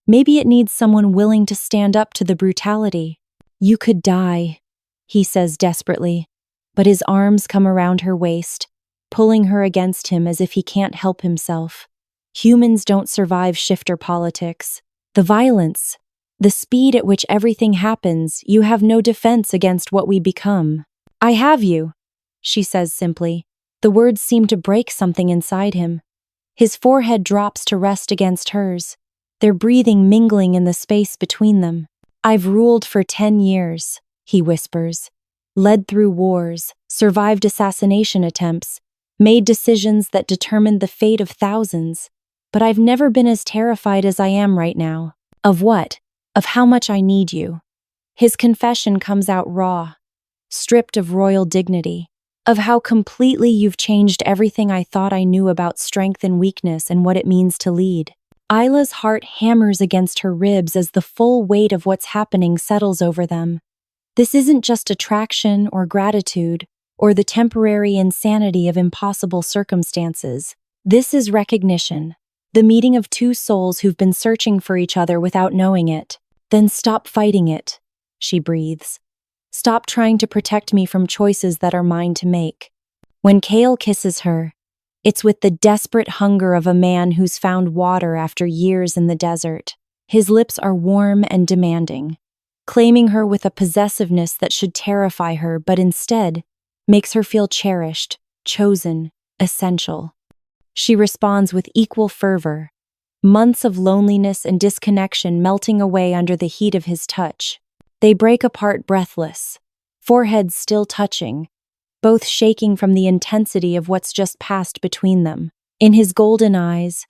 maybe it needs someone willing to stand up to the brutality. You could die, he says desperately, but his arms come around her waist, pulling her against him as if he can't help himself. Humans don't survive shifter politics. The violence, the speed at which everything happens, you have no defense against what we become. I have you, she says simply. The words seem to break something inside him. His forehead drops to rest against hers, their breathing mingling in the space between them. I've ruled for 10 years, he whispers, led through wars, survived assassination attempts, made decisions that determined the fate of thousands, but I've never been as terrified as I am right now. Of what? Of how much I need you. His confession comes out raw, stripped of royal dignity, of how completely you've changed everything I thought I knew about strength and weakness and what it means to lead. Isla's heart hammers against her ribs as the full weight of what's happening settles over them. This isn't just attraction or gratitude or the temporary insanity of impossible circumstances. This is recognition, the meeting of two souls who've been searching for each other without knowing it. Then stop fighting it, she breathes. Stop trying to protect me from choices that are mine to make. When Kael kisses her, it's with the desperate hunger of a man who's found water after years in the desert. His lips are warm and demanding, claiming her with a possessiveness that should terrify her but instead makes her feel cherished, chosen, essential. She responds with equal fervor, months of loneliness and disconnection melting away under the heat of his touch. They break apart breathless, foreheads still touching, both shaking from the intensity of what's just passed between them. In his golden eyes,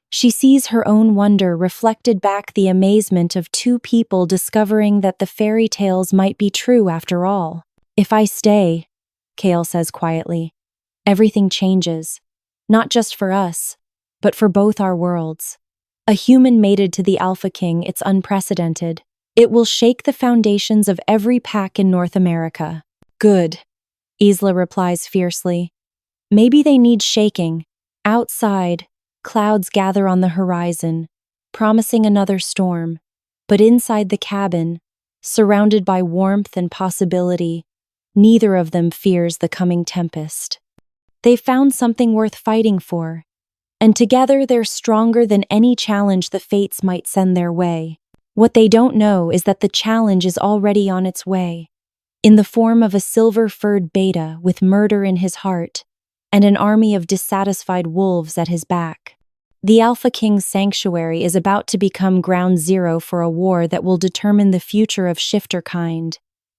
she sees her own wonder reflected back the amazement of two people discovering that the fairy tales might be true after all. If I stay, Kael says quietly, everything changes, not just for us, but for both our worlds. A human mated to the Alpha King, it's unprecedented. It will shake the foundations of every pack in North America. Good, Isla replies fiercely. Maybe they need shaking. Outside, clouds gather on the horizon, promising another storm. But inside the cabin, surrounded by warmth and possibility, neither of them fears the coming tempest. They've found something worth fighting for, and together they're stronger than any challenge the fates might send their way. What they don't know is that the challenge is already on its way, in the form of a silver-furred beta with murder in his heart and an army of dissatisfied wolves at his back. The Alpha King's sanctuary is about to become ground zero for a war that will determine the future of shifter kind,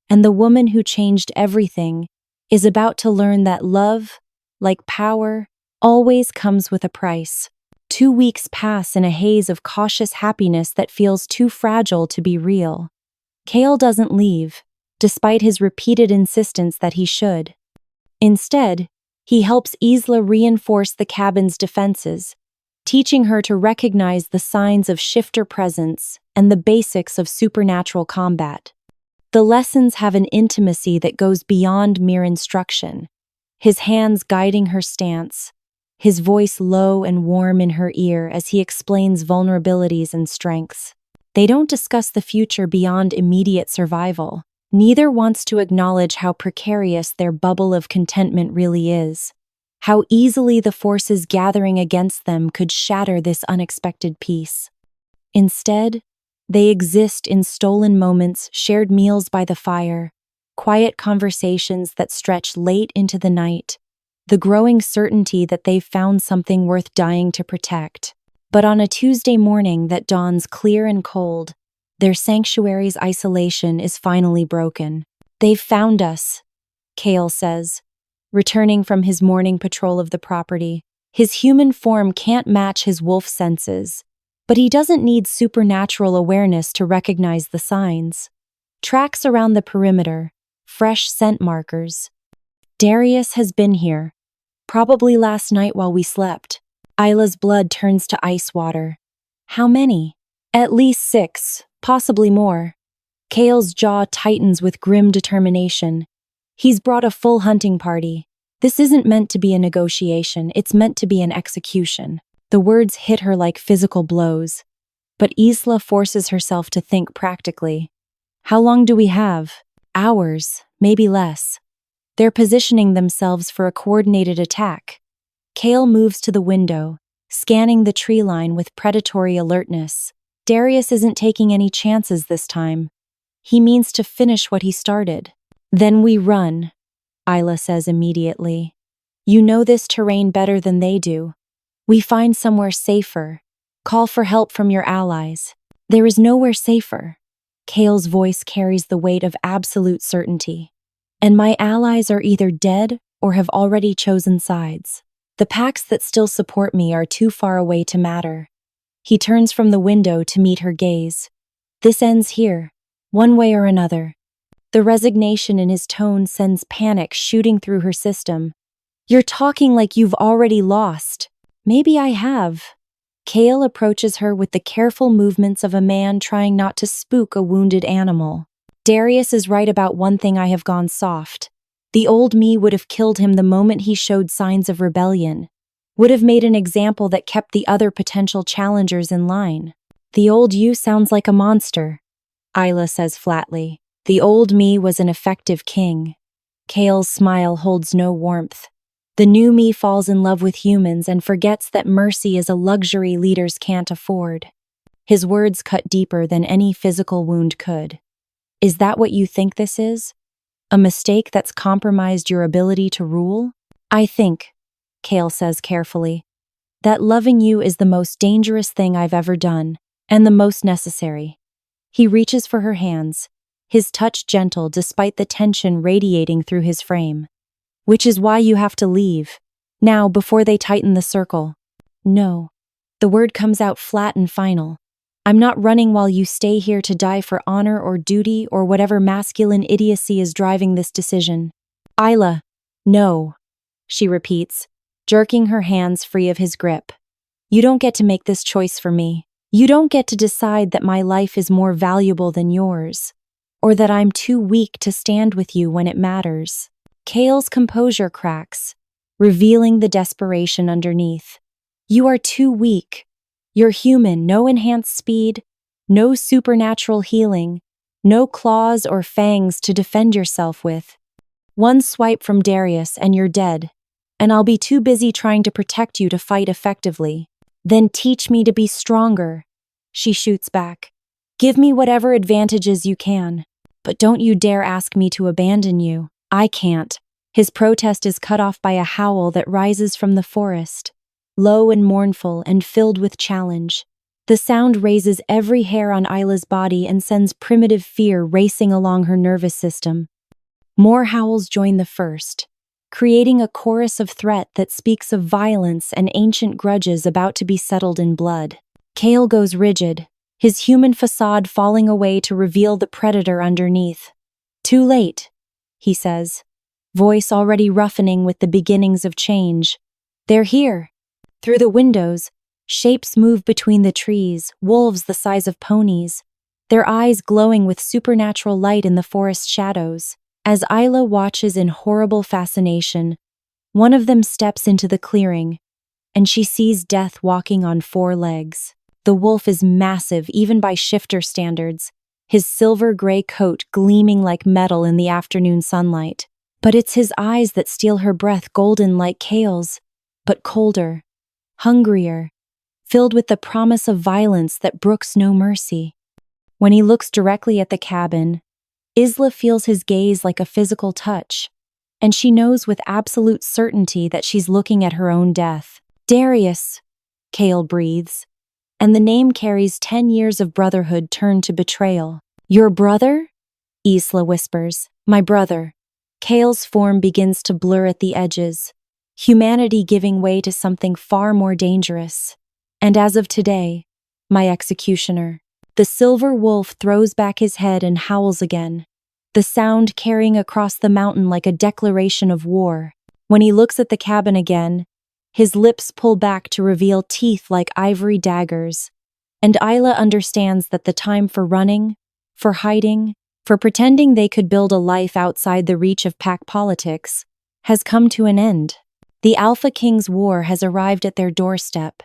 and the woman who changed everything is about to learn that love, like power, always comes with a price. 2 weeks pass in a haze of cautious happiness that feels too fragile to be real. Kael doesn't leave, despite his repeated insistence that he should. Instead, he helps Isla reinforce the cabin's defenses, teaching her to recognize the signs of shifter presence and the basics of supernatural combat. The lessons have an intimacy that goes beyond mere instruction, his hands guiding her stance, his voice low and warm in her ear as he explains vulnerabilities and strengths. They don't discuss the future beyond immediate survival. Neither wants to acknowledge how precarious their bubble of contentment really is, how easily the forces gathering against them could shatter this unexpected peace. Instead, they exist in stolen moments, shared meals by the fire, quiet conversations that stretch late into the night, the growing certainty that they've found something worth dying to protect. But on a Tuesday morning that dawns clear and cold, their sanctuary's isolation is finally broken. They've found us, Kael says, returning from his morning patrol of the property. His human form can't match his wolf senses, but he doesn't need supernatural awareness to recognize the signs. Tracks around the perimeter, fresh scent markers. Darius has been here, probably last night while we slept. Isla's blood turns to ice water. How many? At least 6, possibly more. Kael's jaw tightens with grim determination. He's brought a full hunting party. This isn't meant to be a negotiation, it's meant to be an execution. The words hit her like physical blows. But Isla forces herself to think practically. How long do we have? Hours, maybe less. They're positioning themselves for a coordinated attack. Kael moves to the window, scanning the tree line with predatory alertness. Darius isn't taking any chances this time. He means to finish what he started. Then we run, Isla says immediately. You know this terrain better than they do. We find somewhere safer. Call for help from your allies. There is nowhere safer. Kael's voice carries the weight of absolute certainty. And my allies are either dead or have already chosen sides. The packs that still support me are too far away to matter. He turns from the window to meet her gaze. This ends here, one way or another. The resignation in his tone sends panic shooting through her system. You're talking like you've already lost. Maybe I have. Kael approaches her with the careful movements of a man trying not to spook a wounded animal. Darius is right about one thing. I have gone soft. The old me would have killed him the moment he showed signs of rebellion. Would have made an example that kept the other potential challengers in line. The old you sounds like a monster, Isla says flatly. The old me was an effective king. Kael's smile holds no warmth. The new me falls in love with humans and forgets that mercy is a luxury leaders can't afford. His words cut deeper than any physical wound could. Is that what you think this is? A mistake that's compromised your ability to rule? I think, Kael says carefully, that loving you is the most dangerous thing I've ever done, and the most necessary. He reaches for her hands, his touch gentle despite the tension radiating through his frame. Which is why you have to leave, now before they tighten the circle. No. The word comes out flat and final. I'm not running while you stay here to die for honor or duty or whatever masculine idiocy is driving this decision. Isla, no, she repeats, jerking her hands free of his grip. You don't get to make this choice for me. You don't get to decide that my life is more valuable than yours, or that I'm too weak to stand with you when it matters. Kael's composure cracks, revealing the desperation underneath. You are too weak. You're human, no enhanced speed, no supernatural healing, no claws or fangs to defend yourself with. One swipe from Darius and you're dead, and I'll be too busy trying to protect you to fight effectively. Then teach me to be stronger, she shoots back. Give me whatever advantages you can, but don't you dare ask me to abandon you. I can't. His protest is cut off by a howl that rises from the forest, low and mournful and filled with challenge. The sound raises every hair on Isla's body and sends primitive fear racing along her nervous system. More howls join the first, creating a chorus of threat that speaks of violence and ancient grudges about to be settled in blood. Kael goes rigid, his human facade falling away to reveal the predator underneath. Too late, he says, voice already roughening with the beginnings of change. They're here. Through the windows, shapes move between the trees, wolves the size of ponies, their eyes glowing with supernatural light in the forest shadows. As Isla watches in horrible fascination, one of them steps into the clearing, and she sees death walking on 4 legs. The wolf is massive even by shifter standards, his silver-gray coat gleaming like metal in the afternoon sunlight. But it's his eyes that steal her breath, golden like Kael's, but colder, hungrier, filled with the promise of violence that brooks no mercy. When he looks directly at the cabin, Isla feels his gaze like a physical touch, and she knows with absolute certainty that she's looking at her own death. Darius, Kael breathes, and the name carries 10 years of brotherhood turned to betrayal. Your brother? Isla whispers. My brother. Kael's form begins to blur at the edges, humanity giving way to something far more dangerous. And as of today, my executioner. The silver wolf throws back his head and howls again, the sound carrying across the mountain like a declaration of war. When he looks at the cabin again, his lips pull back to reveal teeth like ivory daggers, and Isla understands that the time for running, for hiding, for pretending they could build a life outside the reach of pack politics, has come to an end. The Alpha King's war has arrived at their doorstep,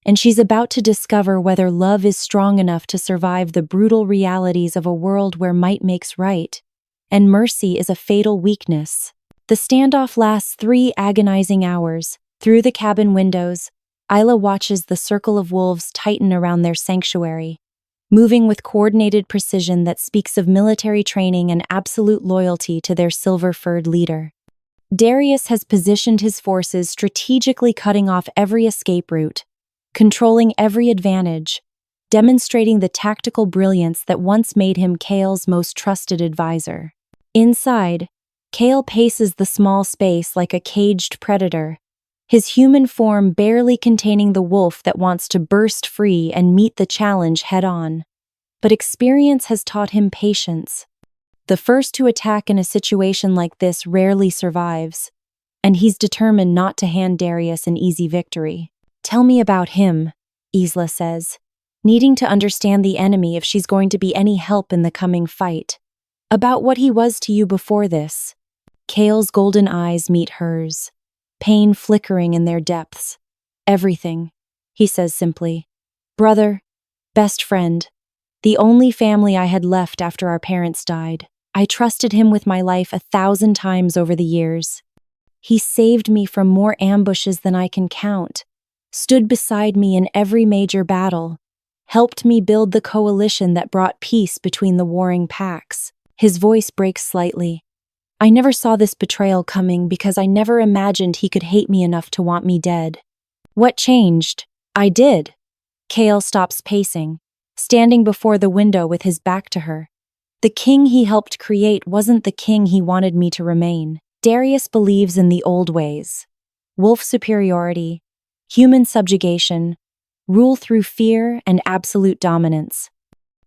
and she's about to discover whether love is strong enough to survive the brutal realities of a world where might makes right, and mercy is a fatal weakness. The standoff lasts 3 agonizing hours. Through the cabin windows, Isla watches the circle of wolves tighten around their sanctuary, moving with coordinated precision that speaks of military training and absolute loyalty to their silver-furred leader. Darius has positioned his forces, strategically cutting off every escape route, controlling every advantage, demonstrating the tactical brilliance that once made him Kael's most trusted advisor. Inside, Kael paces the small space like a caged predator, his human form barely containing the wolf that wants to burst free and meet the challenge head-on. But experience has taught him patience. The first to attack in a situation like this rarely survives, and he's determined not to hand Darius an easy victory. "Tell me about him," Isla says, needing to understand the enemy if she's going to be any help in the coming fight. "About what he was to you before this." Kael's golden eyes meet hers, pain flickering in their depths. "Everything," he says simply. "Brother, best friend, the only family I had left after our parents died. I trusted him with my life 1,000 times over the years. He saved me from more ambushes than I can count, stood beside me in every major battle, helped me build the coalition that brought peace between the warring packs." His voice breaks slightly. "I never saw this betrayal coming because I never imagined he could hate me enough to want me dead." "What changed?" "I did." Kael stops pacing, standing before the window with his back to her. "The king he helped create wasn't the king he wanted me to remain." Darius believes in the old ways. Wolf superiority, human subjugation, rule through fear and absolute dominance.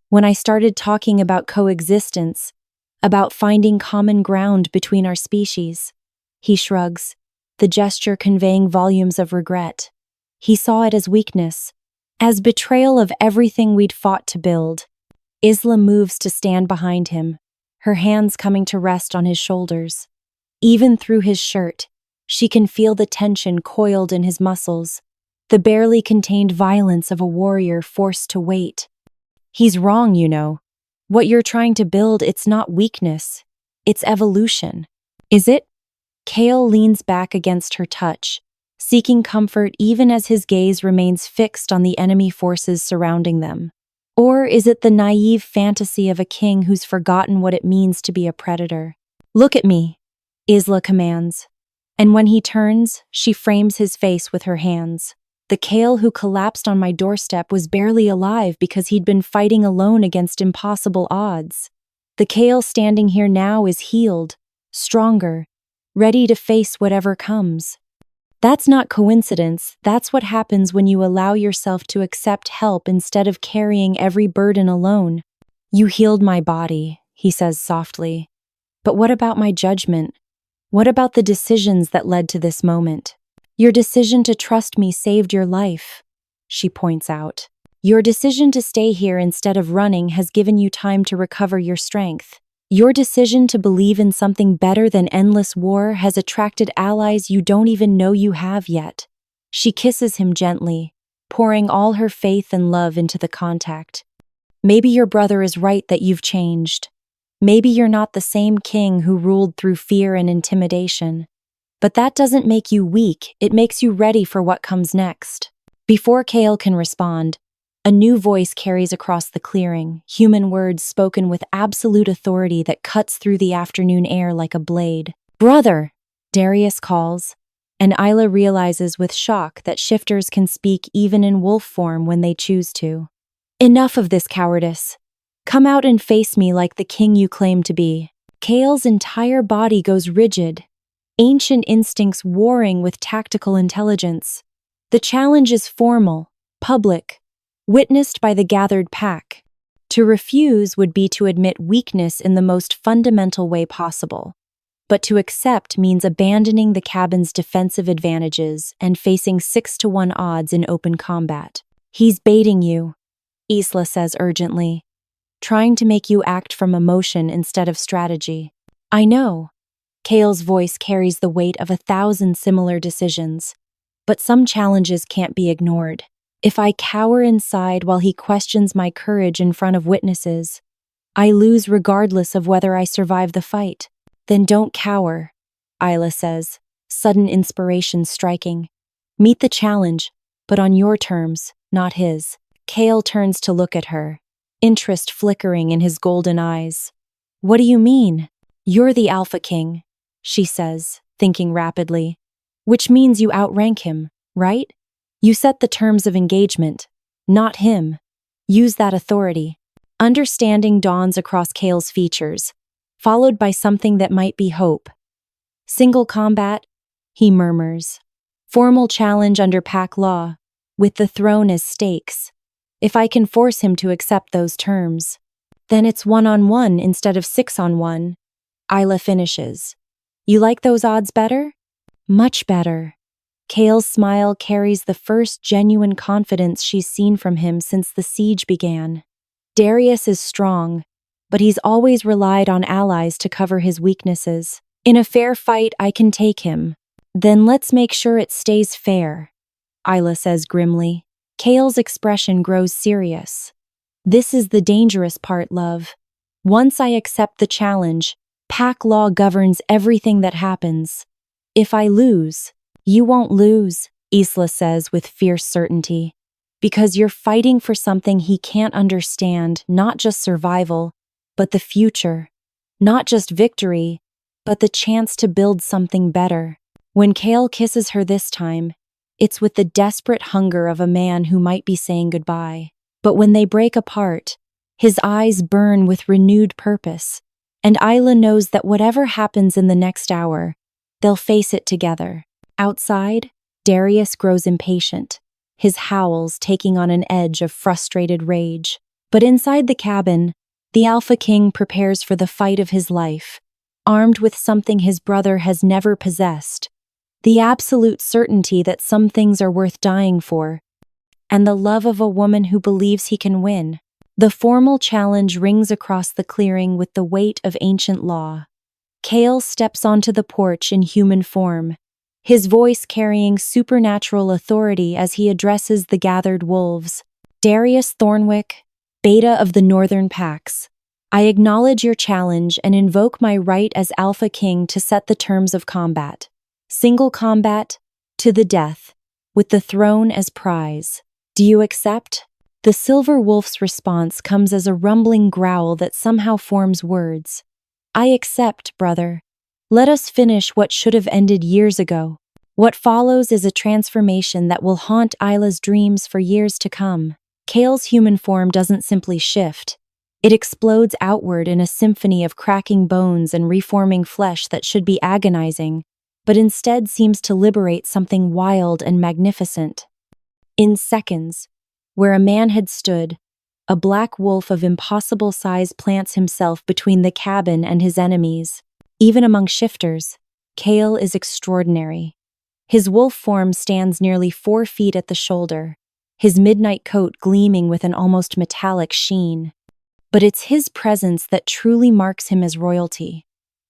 When I started talking about coexistence, about finding common ground between our species, he shrugs, the gesture conveying volumes of regret. He saw it as weakness, as betrayal of everything we'd fought to build. Isla moves to stand behind him, her hands coming to rest on his shoulders. Even through his shirt, she can feel the tension coiled in his muscles, the barely contained violence of a warrior forced to wait. "He's wrong, you know. What you're trying to build, it's not weakness, it's evolution." "Is it?" Kael leans back against her touch, seeking comfort even as his gaze remains fixed on the enemy forces surrounding them. "Or is it the naive fantasy of a king who's forgotten what it means to be a predator?" "Look at me," Isla commands. And when he turns, she frames his face with her hands. "The Kael who collapsed on my doorstep was barely alive because he'd been fighting alone against impossible odds. The Kael standing here now is healed, stronger, ready to face whatever comes." That's not coincidence, that's what happens when you allow yourself to accept help instead of carrying every burden alone. "You healed my body," he says softly. "But what about my judgment? What about the decisions that led to this moment? Your decision to trust me saved your life," she points out. "Your decision to stay here instead of running has given you time to recover your strength. Your decision to believe in something better than endless war has attracted allies you don't even know you have yet." She kisses him gently, pouring all her faith and love into the contact. "Maybe your brother is right that you've changed. Maybe you're not the same king who ruled through fear and intimidation. But that doesn't make you weak, it makes you ready for what comes next." Before Kael can respond, a new voice carries across the clearing, human words spoken with absolute authority that cuts through the afternoon air like a blade. "Brother!" Darius calls, and Isla realizes with shock that shifters can speak even in wolf form when they choose to. "Enough of this cowardice. Come out and face me like the king you claim to be." Kael's entire body goes rigid, ancient instincts warring with tactical intelligence. The challenge is formal, public, witnessed by the gathered pack. To refuse would be to admit weakness in the most fundamental way possible. But to accept means abandoning the cabin's defensive advantages and facing 6-to-1 odds in open combat. He's baiting you, Isla says urgently, trying to make you act from emotion instead of strategy. I know. Kael's voice carries the weight of 1,000 similar decisions. But some challenges can't be ignored. If I cower inside while he questions my courage in front of witnesses, I lose regardless of whether I survive the fight. Then don't cower, Isla says, sudden inspiration striking. Meet the challenge, but on your terms, not his. Kael turns to look at her, interest flickering in his golden eyes. What do you mean? You're the Alpha King, she says, thinking rapidly. Which means you outrank him, right? You set the terms of engagement, not him. Use that authority. Understanding dawns across Kael's features, followed by something that might be hope. Single combat, he murmurs. Formal challenge under pack law, with the throne as stakes. If I can force him to accept those terms, then it's 1-on-1 instead of 6-on-1. Isla finishes. You like those odds better? Much better. Kael's smile carries the first genuine confidence she's seen from him since the siege began. Darius is strong, but he's always relied on allies to cover his weaknesses. In a fair fight, I can take him. Then let's make sure it stays fair, Isla says grimly. Kael's expression grows serious. This is the dangerous part, love. Once I accept the challenge, pack law governs everything that happens. If I lose, you won't lose, Isla says with fierce certainty. Because you're fighting for something he can't understand, not just survival, but the future. Not just victory, but the chance to build something better. When Kael kisses her this time, it's with the desperate hunger of a man who might be saying goodbye. But when they break apart, his eyes burn with renewed purpose, and Isla knows that whatever happens in the next hour, they'll face it together. Outside, Darius grows impatient, his howls taking on an edge of frustrated rage. But inside the cabin, the Alpha King prepares for the fight of his life, armed with something his brother has never possessed, the absolute certainty that some things are worth dying for, and the love of a woman who believes he can win. The formal challenge rings across the clearing with the weight of ancient law. Kael steps onto the porch in human form, his voice carrying supernatural authority as he addresses the gathered wolves. Darius Thornwick, Beta of the Northern Packs, I acknowledge your challenge and invoke my right as Alpha King to set the terms of combat. Single combat, to the death, with the throne as prize. Do you accept? The silver wolf's response comes as a rumbling growl that somehow forms words. I accept, brother. Let us finish what should have ended years ago. What follows is a transformation that will haunt Isla's dreams for years to come. Kael's human form doesn't simply shift. It explodes outward in a symphony of cracking bones and reforming flesh that should be agonizing, but instead seems to liberate something wild and magnificent. In seconds, where a man had stood, a black wolf of impossible size plants himself between the cabin and his enemies. Even among shifters, Kael is extraordinary. His wolf form stands nearly 4 feet at the shoulder, his midnight coat gleaming with an almost metallic sheen. But it's his presence that truly marks him as royalty.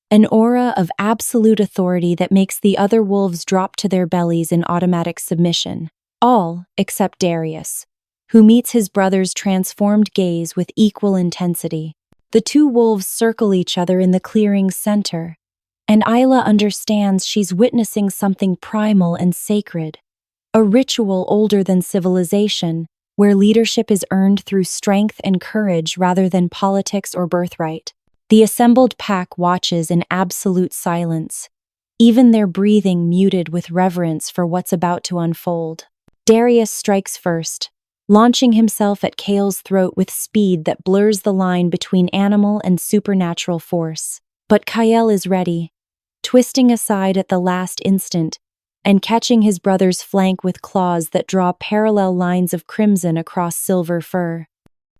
An aura of absolute authority that makes the other wolves drop to their bellies in automatic submission. All except Darius, who meets his brother's transformed gaze with equal intensity. The two wolves circle each other in the clearing's center, and Isla understands she's witnessing something primal and sacred. A ritual older than civilization, where leadership is earned through strength and courage rather than politics or birthright. The assembled pack watches in absolute silence, even their breathing muted with reverence for what's about to unfold. Darius strikes first, launching himself at Kael's throat with speed that blurs the line between animal and supernatural force. But Kael is ready, twisting aside at the last instant and catching his brother's flank with claws that draw parallel lines of crimson across silver fur.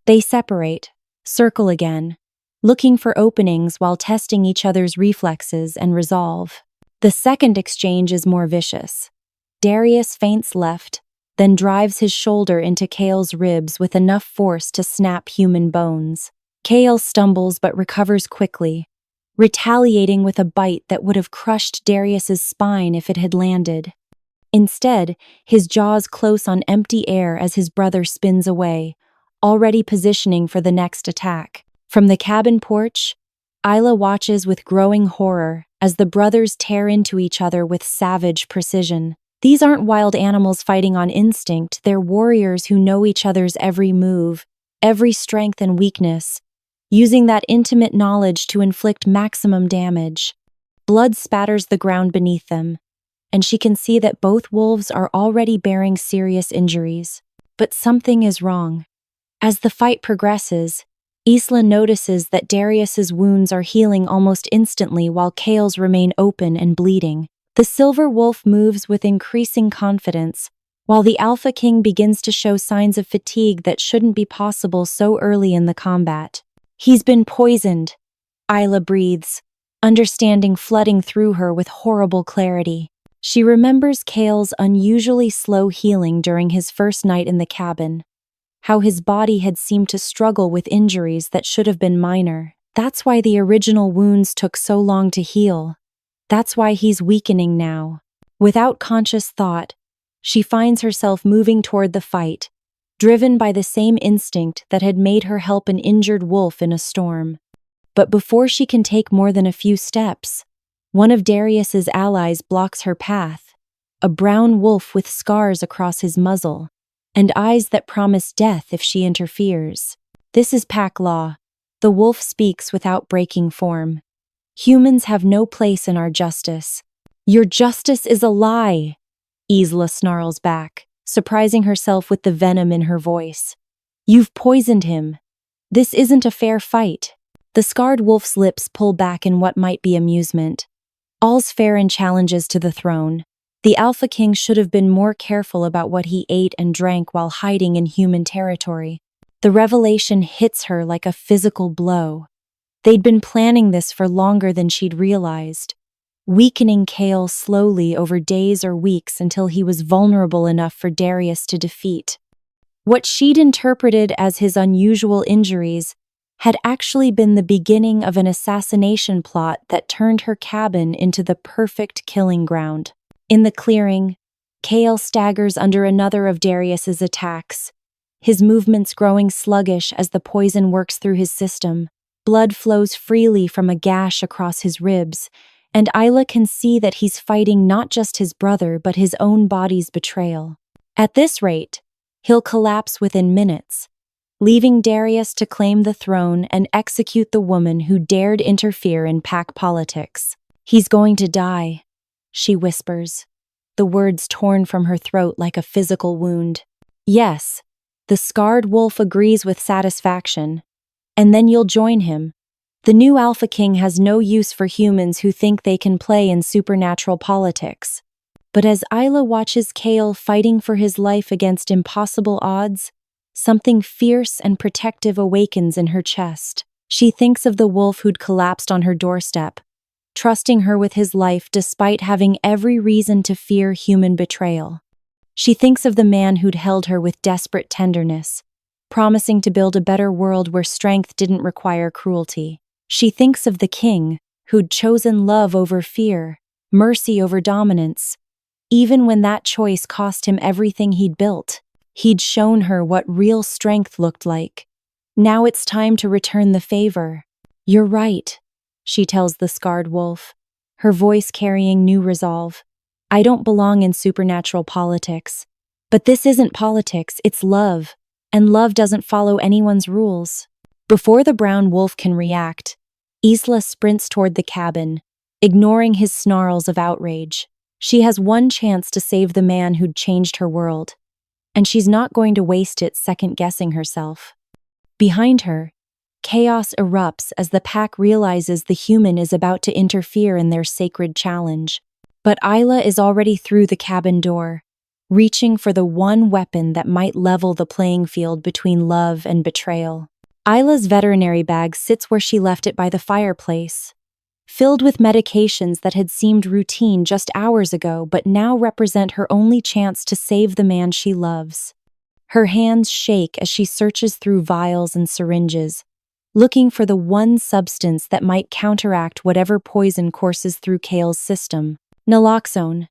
They separate, circle again, looking for openings while testing each other's reflexes and resolve. The second exchange is more vicious. Darius feints left, then drives his shoulder into Kael's ribs with enough force to snap human bones. Kael stumbles but recovers quickly, retaliating with a bite that would have crushed Darius's spine if it had landed. Instead, his jaws close on empty air as his brother spins away, already positioning for the next attack. From the cabin porch, Isla watches with growing horror as the brothers tear into each other with savage precision. These aren't wild animals fighting on instinct, they're warriors who know each other's every move, every strength and weakness, using that intimate knowledge to inflict maximum damage. Blood spatters the ground beneath them, and she can see that both wolves are already bearing serious injuries. But something is wrong. As the fight progresses, Isla notices that Darius's wounds are healing almost instantly while Kael's remain open and bleeding. The silver wolf moves with increasing confidence, while the Alpha King begins to show signs of fatigue that shouldn't be possible so early in the combat. He's been poisoned, Isla breathes, understanding flooding through her with horrible clarity. She remembers Kael's unusually slow healing during his first night in the cabin, how his body had seemed to struggle with injuries that should have been minor. That's why the original wounds took so long to heal. That's why he's weakening now. Without conscious thought, she finds herself moving toward the fight, driven by the same instinct that had made her help an injured wolf in a storm. But before she can take more than a few steps, one of Darius's allies blocks her path, a brown wolf with scars across his muzzle, and eyes that promise death if she interferes. This is pack law. The wolf speaks without breaking form. Humans have no place in our justice. Your justice is a lie, Isla snarls back, surprising herself with the venom in her voice. You've poisoned him. This isn't a fair fight. The scarred wolf's lips pull back in what might be amusement. All's fair in challenges to the throne. The Alpha King should have been more careful about what he ate and drank while hiding in human territory. The revelation hits her like a physical blow. They'd been planning this for longer than she'd realized, weakening Kael slowly over days or weeks until he was vulnerable enough for Darius to defeat. What she'd interpreted as his unusual injuries had actually been the beginning of an assassination plot that turned her cabin into the perfect killing ground. In the clearing, Kael staggers under another of Darius's attacks, his movements growing sluggish as the poison works through his system. Blood flows freely from a gash across his ribs, and Isla can see that he's fighting not just his brother but his own body's betrayal. At this rate, he'll collapse within minutes, leaving Darius to claim the throne and execute the woman who dared interfere in pack politics. He's going to die, she whispers, the words torn from her throat like a physical wound. Yes, the scarred wolf agrees with satisfaction. And then you'll join him. The new Alpha King has no use for humans who think they can play in supernatural politics. But as Isla watches Kael fighting for his life against impossible odds, something fierce and protective awakens in her chest. She thinks of the wolf who'd collapsed on her doorstep, trusting her with his life despite having every reason to fear human betrayal. She thinks of the man who'd held her with desperate tenderness, promising to build a better world where strength didn't require cruelty. She thinks of the king, who'd chosen love over fear, mercy over dominance, even when that choice cost him everything he'd built. He'd shown her what real strength looked like. Now it's time to return the favor. You're right, she tells the scarred wolf, her voice carrying new resolve. I don't belong in supernatural politics. But this isn't politics, it's love. And love doesn't follow anyone's rules. Before the brown wolf can react, Isla sprints toward the cabin, ignoring his snarls of outrage. She has one chance to save the man who'd changed her world, and she's not going to waste it second-guessing herself. Behind her, chaos erupts as the pack realizes the human is about to interfere in their sacred challenge. But Isla is already through the cabin door, reaching for the one weapon that might level the playing field between love and betrayal. Isla's veterinary bag sits where she left it by the fireplace, filled with medications that had seemed routine just hours ago but now represent her only chance to save the man she loves. Her hands shake as she searches through vials and syringes, looking for the one substance that might counteract whatever poison courses through Kael's system. Naloxone.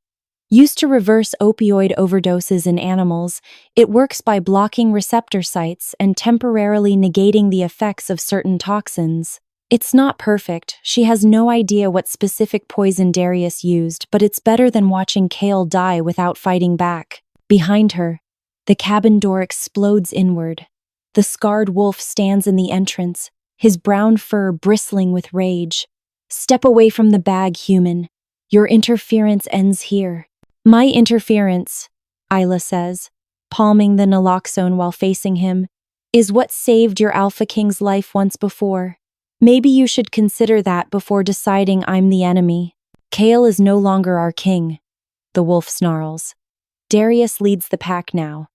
Used to reverse opioid overdoses in animals, it works by blocking receptor sites and temporarily negating the effects of certain toxins. It's not perfect. She has no idea what specific poison Darius used, but it's better than watching Kael die without fighting back. Behind her, the cabin door explodes inward. The scarred wolf stands in the entrance, his brown fur bristling with rage. "Step away from the bag, human. Your interference ends here." "My interference," Isla says, palming the naloxone while facing him, "is what saved your Alpha King's life once before. Maybe you should consider that before deciding I'm the enemy." "Kael is no longer our king," the wolf snarls. "Darius leads the pack now,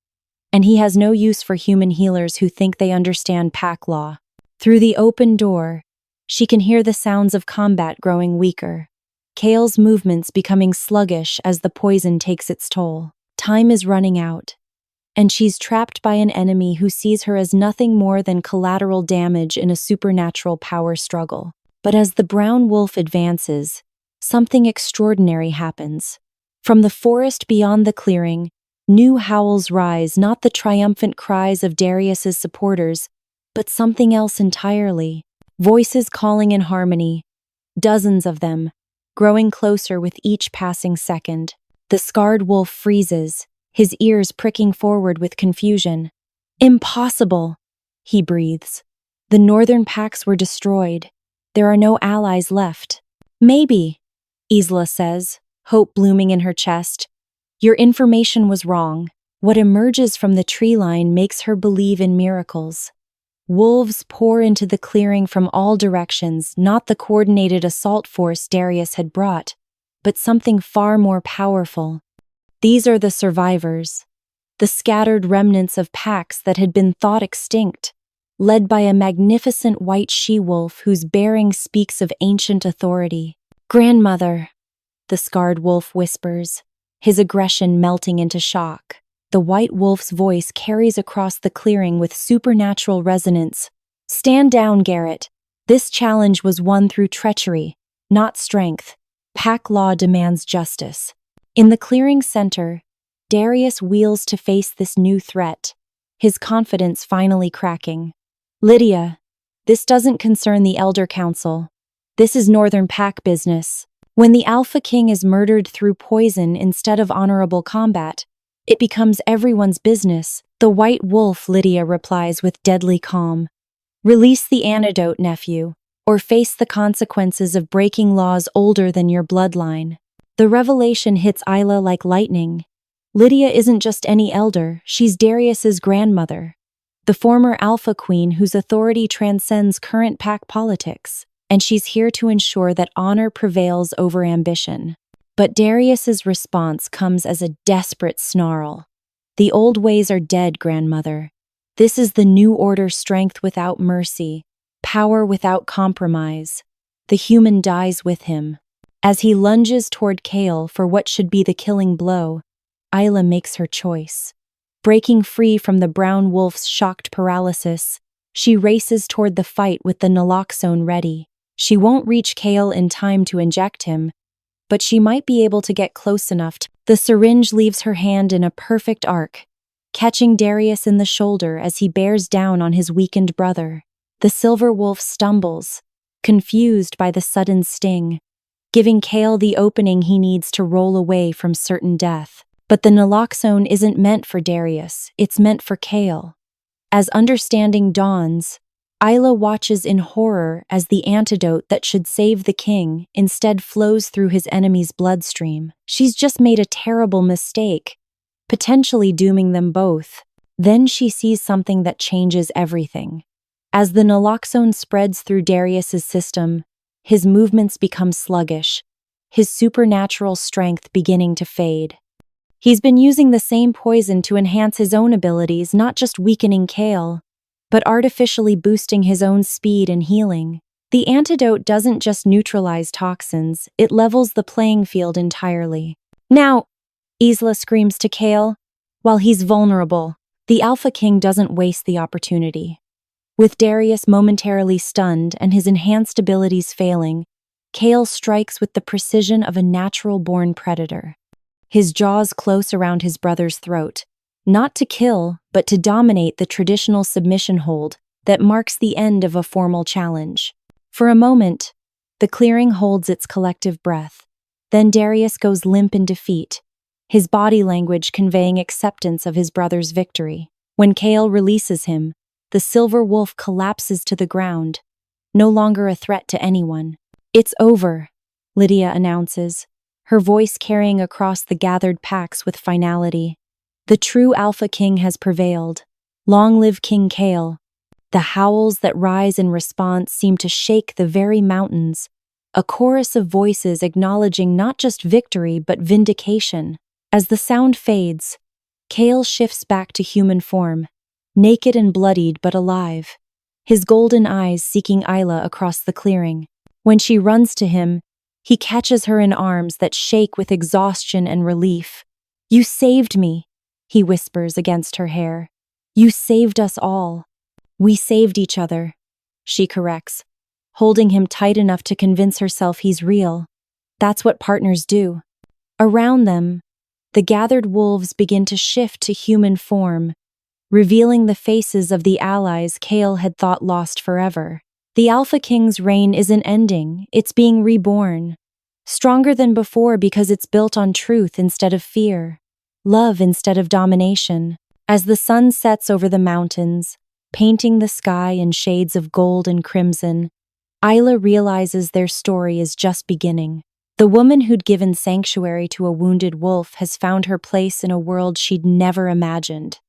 and he has no use for human healers who think they understand pack law." Through the open door, she can hear the sounds of combat growing weaker. Kael's movements becoming sluggish as the poison takes its toll. Time is running out, and she's trapped by an enemy who sees her as nothing more than collateral damage in a supernatural power struggle. But as the brown wolf advances, something extraordinary happens. From the forest beyond the clearing, new howls rise, not the triumphant cries of Darius's supporters, but something else entirely. Voices calling in harmony, dozens of them, growing closer with each passing second. The scarred wolf freezes, his ears pricking forward with confusion. "Impossible," he breathes. "The northern packs were destroyed. There are no allies left." "Maybe," Isla says, hope blooming in her chest. "Your information was wrong." What emerges from the tree line makes her believe in miracles. Wolves pour into the clearing from all directions, not the coordinated assault force Darius had brought, but something far more powerful. These are the survivors, the scattered remnants of packs that had been thought extinct, led by a magnificent white she-wolf whose bearing speaks of ancient authority. "Grandmother," the scarred wolf whispers, his aggression melting into shock. The white wolf's voice carries across the clearing with supernatural resonance. "Stand down, Garrett. This challenge was won through treachery, not strength. Pack law demands justice." In the clearing center, Darius wheels to face this new threat, his confidence finally cracking. "Lydia, this doesn't concern the Elder Council. This is Northern Pack business. When the Alpha King is murdered through poison instead of honorable combat, it becomes everyone's business." "The white wolf," Lydia replies with deadly calm. "Release the antidote, nephew, or face the consequences of breaking laws older than your bloodline." The revelation hits Isla like lightning. Lydia isn't just any elder, she's Darius's grandmother, the former Alpha Queen whose authority transcends current pack politics, and she's here to ensure that honor prevails over ambition. But Darius's response comes as a desperate snarl. "The old ways are dead, grandmother. This is the new order: strength without mercy, power without compromise. The human dies with him." As he lunges toward Kael for what should be the killing blow, Isla makes her choice. Breaking free from the brown wolf's shocked paralysis, she races toward the fight with the naloxone ready. She won't reach Kael in time to inject him, but she might be able to get close enough. The syringe leaves her hand in a perfect arc, catching Darius in the shoulder as he bears down on his weakened brother. The silver wolf stumbles, confused by the sudden sting, giving Kael the opening he needs to roll away from certain death. But the naloxone isn't meant for Darius, it's meant for Kael. As understanding dawns, Isla watches in horror as the antidote that should save the king instead flows through his enemy's bloodstream. She's just made a terrible mistake, potentially dooming them both. Then she sees something that changes everything. As the naloxone spreads through Darius's system, his movements become sluggish, his supernatural strength beginning to fade. He's been using the same poison to enhance his own abilities, not just weakening Kael, but artificially boosting his own speed and healing. The antidote doesn't just neutralize toxins, it levels the playing field entirely. Now, Isla screams to Kael. While he's vulnerable, the Alpha King doesn't waste the opportunity. With Darius momentarily stunned and his enhanced abilities failing, Kael strikes with the precision of a natural-born predator. His jaws close around his brother's throat, not to kill, but to dominate the traditional submission hold that marks the end of a formal challenge. For a moment, the clearing holds its collective breath. Then Darius goes limp in defeat, his body language conveying acceptance of his brother's victory. When Kael releases him, the silver wolf collapses to the ground, no longer a threat to anyone. "It's over," Lydia announces, her voice carrying across the gathered packs with finality. "The true Alpha King has prevailed. Long live King Kael." The howls that rise in response seem to shake the very mountains, a chorus of voices acknowledging not just victory but vindication. As the sound fades, Kael shifts back to human form, naked and bloodied but alive, his golden eyes seeking Isla across the clearing. When she runs to him, he catches her in arms that shake with exhaustion and relief. "You saved me," he whispers against her hair. "You saved us all." "We saved each other," she corrects, holding him tight enough to convince herself he's real. That's what partners do. Around them, the gathered wolves begin to shift to human form, revealing the faces of the allies Kael had thought lost forever. The Alpha King's reign isn't ending, it's being reborn. Stronger than before because it's built on truth instead of fear, love instead of domination. As the sun sets over the mountains, painting the sky in shades of gold and crimson, Isla realizes their story is just beginning. The woman who'd given sanctuary to a wounded wolf has found her place in a world she'd never imagined,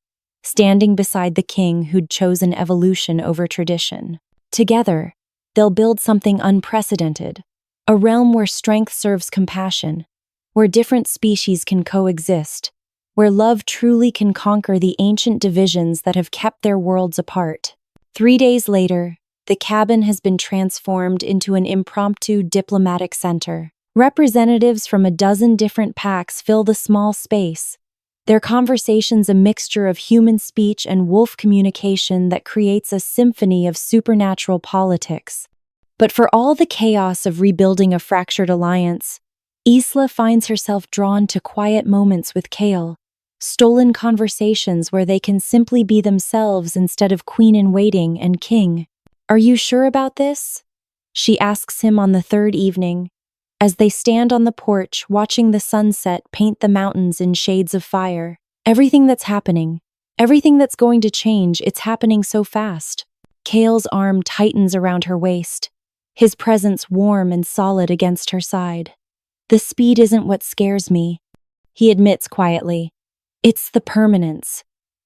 standing beside the king who'd chosen evolution over tradition. Together, they'll build something unprecedented, a realm where strength serves compassion, where different species can coexist, where love truly can conquer the ancient divisions that have kept their worlds apart. 3 days later, the cabin has been transformed into an impromptu diplomatic center. Representatives from a dozen different packs fill the small space, their conversations a mixture of human speech and wolf communication that creates a symphony of supernatural politics. But for all the chaos of rebuilding a fractured alliance, Isla finds herself drawn to quiet moments with Kael, stolen conversations where they can simply be themselves instead of queen-in-waiting and king. "Are you sure about this?" she asks him on the third evening, as they stand on the porch watching the sunset paint the mountains in shades of fire. "Everything that's happening, everything that's going to change, it's happening so fast." Kael's arm tightens around her waist, his presence warm and solid against her side. "The speed isn't what scares me," he admits quietly. "It's the permanence.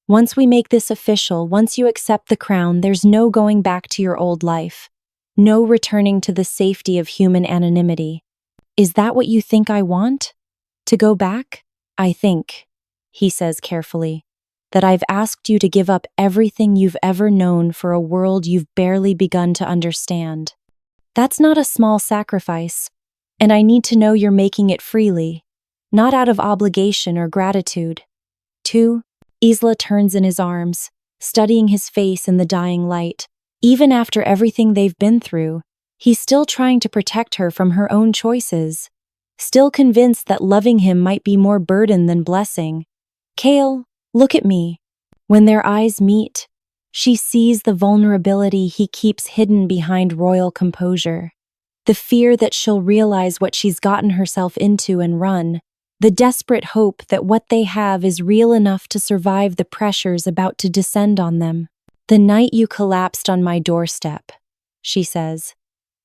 Once we make this official, once you accept the crown, there's no going back to your old life. No returning to the safety of human anonymity." "Is that what you think I want? To go back?" "I think," he says carefully, "that I've asked you to give up everything you've ever known for a world you've barely begun to understand. That's not a small sacrifice, and I need to know you're making it freely, not out of obligation or gratitude." "Two?" Isla turns in his arms, studying his face in the dying light. Even after everything they've been through, he's still trying to protect her from her own choices, still convinced that loving him might be more burden than blessing. "Kael, look at me." When their eyes meet, she sees the vulnerability he keeps hidden behind royal composure, the fear that she'll realize what she's gotten herself into and run, the desperate hope that what they have is real enough to survive the pressures about to descend on them. "The night you collapsed on my doorstep," she says,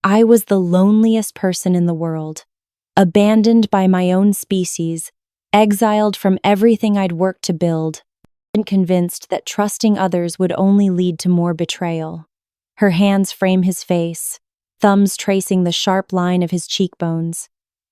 "I was the loneliest person in the world, abandoned by my own species, exiled from everything I'd worked to build, and convinced that trusting others would only lead to more betrayal." Her hands frame his face, thumbs tracing the sharp line of his cheekbones.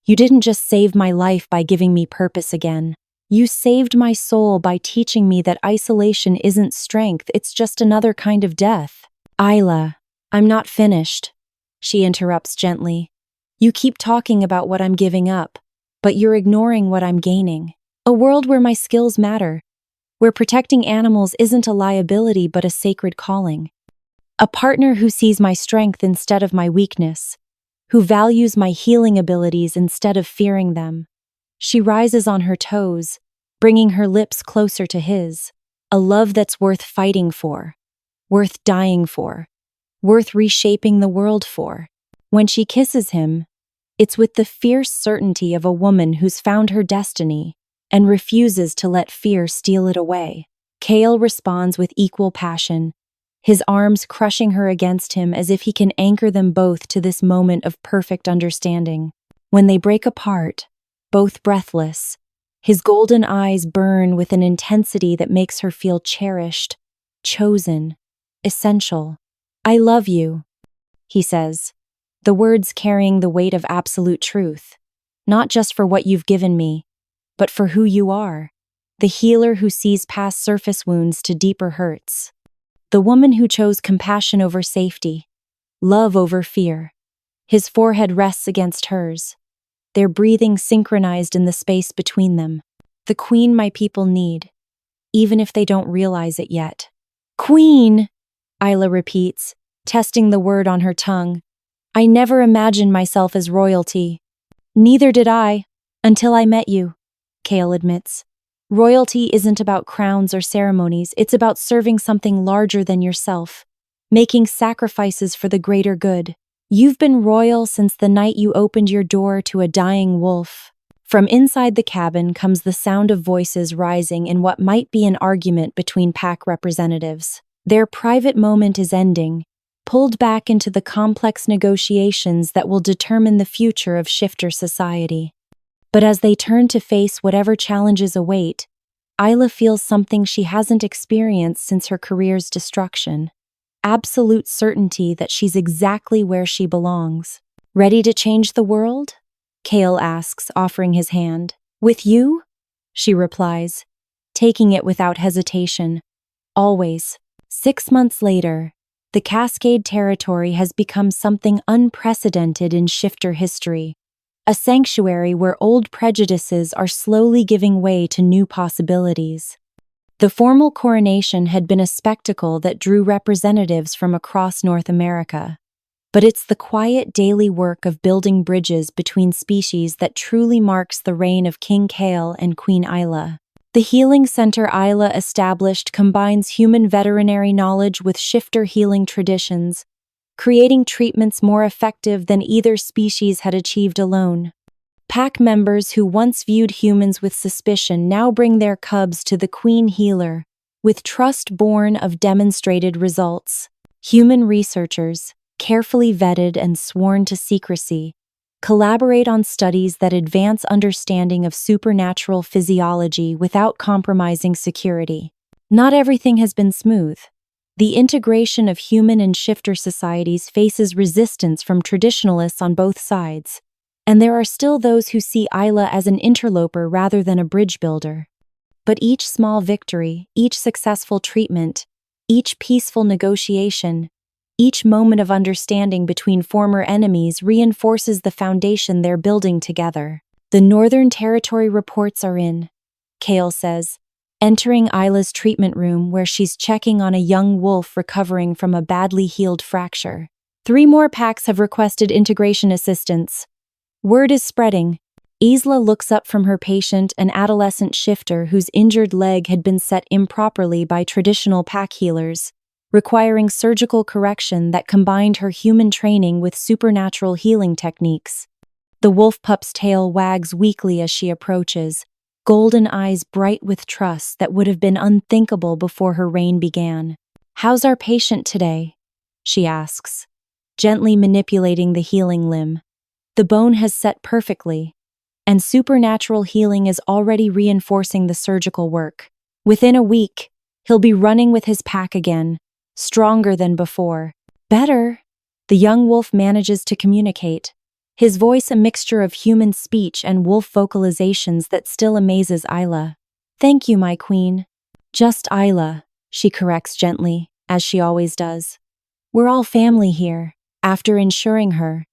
"You didn't just save my life by giving me purpose again. You saved my soul by teaching me that isolation isn't strength, it's just another kind of death. Isla, I'm not finished, she interrupts gently. You keep talking about what I'm giving up, but you're ignoring what I'm gaining. A world where my skills matter, where protecting animals isn't a liability but a sacred calling. A partner who sees my strength instead of my weakness, who values my healing abilities instead of fearing them. She rises on her toes, bringing her lips closer to his. A love that's worth fighting for, worth dying for, worth reshaping the world for. When she kisses him, it's with the fierce certainty of a woman who's found her destiny and refuses to let fear steal it away. Kael responds with equal passion, his arms crushing her against him as if he can anchor them both to this moment of perfect understanding. When they break apart, both breathless, his golden eyes burn with an intensity that makes her feel cherished, chosen, essential. I love you, he says, the words carrying the weight of absolute truth, not just for what you've given me, but for who you are, the healer who sees past surface wounds to deeper hurts, the woman who chose compassion over safety, love over fear. His forehead rests against hers, their breathing synchronized in the space between them. The queen my people need, even if they don't realize it yet. Queen, Isla repeats, testing the word on her tongue. I never imagined myself as royalty. Neither did I, until I met you, Kael admits. Royalty isn't about crowns or ceremonies, it's about serving something larger than yourself, making sacrifices for the greater good. You've been royal since the night you opened your door to a dying wolf. From inside the cabin comes the sound of voices rising in what might be an argument between pack representatives. Their private moment is ending, pulled back into the complex negotiations that will determine the future of shifter society. But as they turn to face whatever challenges await, Isla feels something she hasn't experienced since her career's destruction. Absolute certainty that she's exactly where she belongs. Ready to change the world? Kael asks, offering his hand. With you? She replies, taking it without hesitation. Always. 6 months later, the Cascade territory has become something unprecedented in shifter history. A sanctuary where old prejudices are slowly giving way to new possibilities. The formal coronation had been a spectacle that drew representatives from across North America. But it's the quiet daily work of building bridges between species that truly marks the reign of King Kael and Queen Isla. The healing center Isla established combines human veterinary knowledge with shifter healing traditions, creating treatments more effective than either species had achieved alone. Pack members who once viewed humans with suspicion now bring their cubs to the queen healer, with trust born of demonstrated results. Human researchers, carefully vetted and sworn to secrecy, collaborate on studies that advance understanding of supernatural physiology without compromising security. Not everything has been smooth. The integration of human and shifter societies faces resistance from traditionalists on both sides. And there are still those who see Isla as an interloper rather than a bridge builder. But each small victory, each successful treatment, each peaceful negotiation, each moment of understanding between former enemies reinforces the foundation they're building together. The Northern Territory reports are in, Kael says, entering Isla's treatment room where she's checking on a young wolf recovering from a badly healed fracture. 3 more packs have requested integration assistance. Word is spreading. Isla looks up from her patient, an adolescent shifter whose injured leg had been set improperly by traditional pack healers, requiring surgical correction that combined her human training with supernatural healing techniques. The wolf pup's tail wags weakly as she approaches, golden eyes bright with trust that would have been unthinkable before her reign began. How's our patient today? She asks, gently manipulating the healing limb. The bone has set perfectly, and supernatural healing is already reinforcing the surgical work. Within a week, he'll be running with his pack again, stronger than before. Better, the young wolf manages to communicate, his voice a mixture of human speech and wolf vocalizations that still amazes Isla. Thank you, my queen. Just Isla, she corrects gently, as she always does. We're all family here. After ensuring her,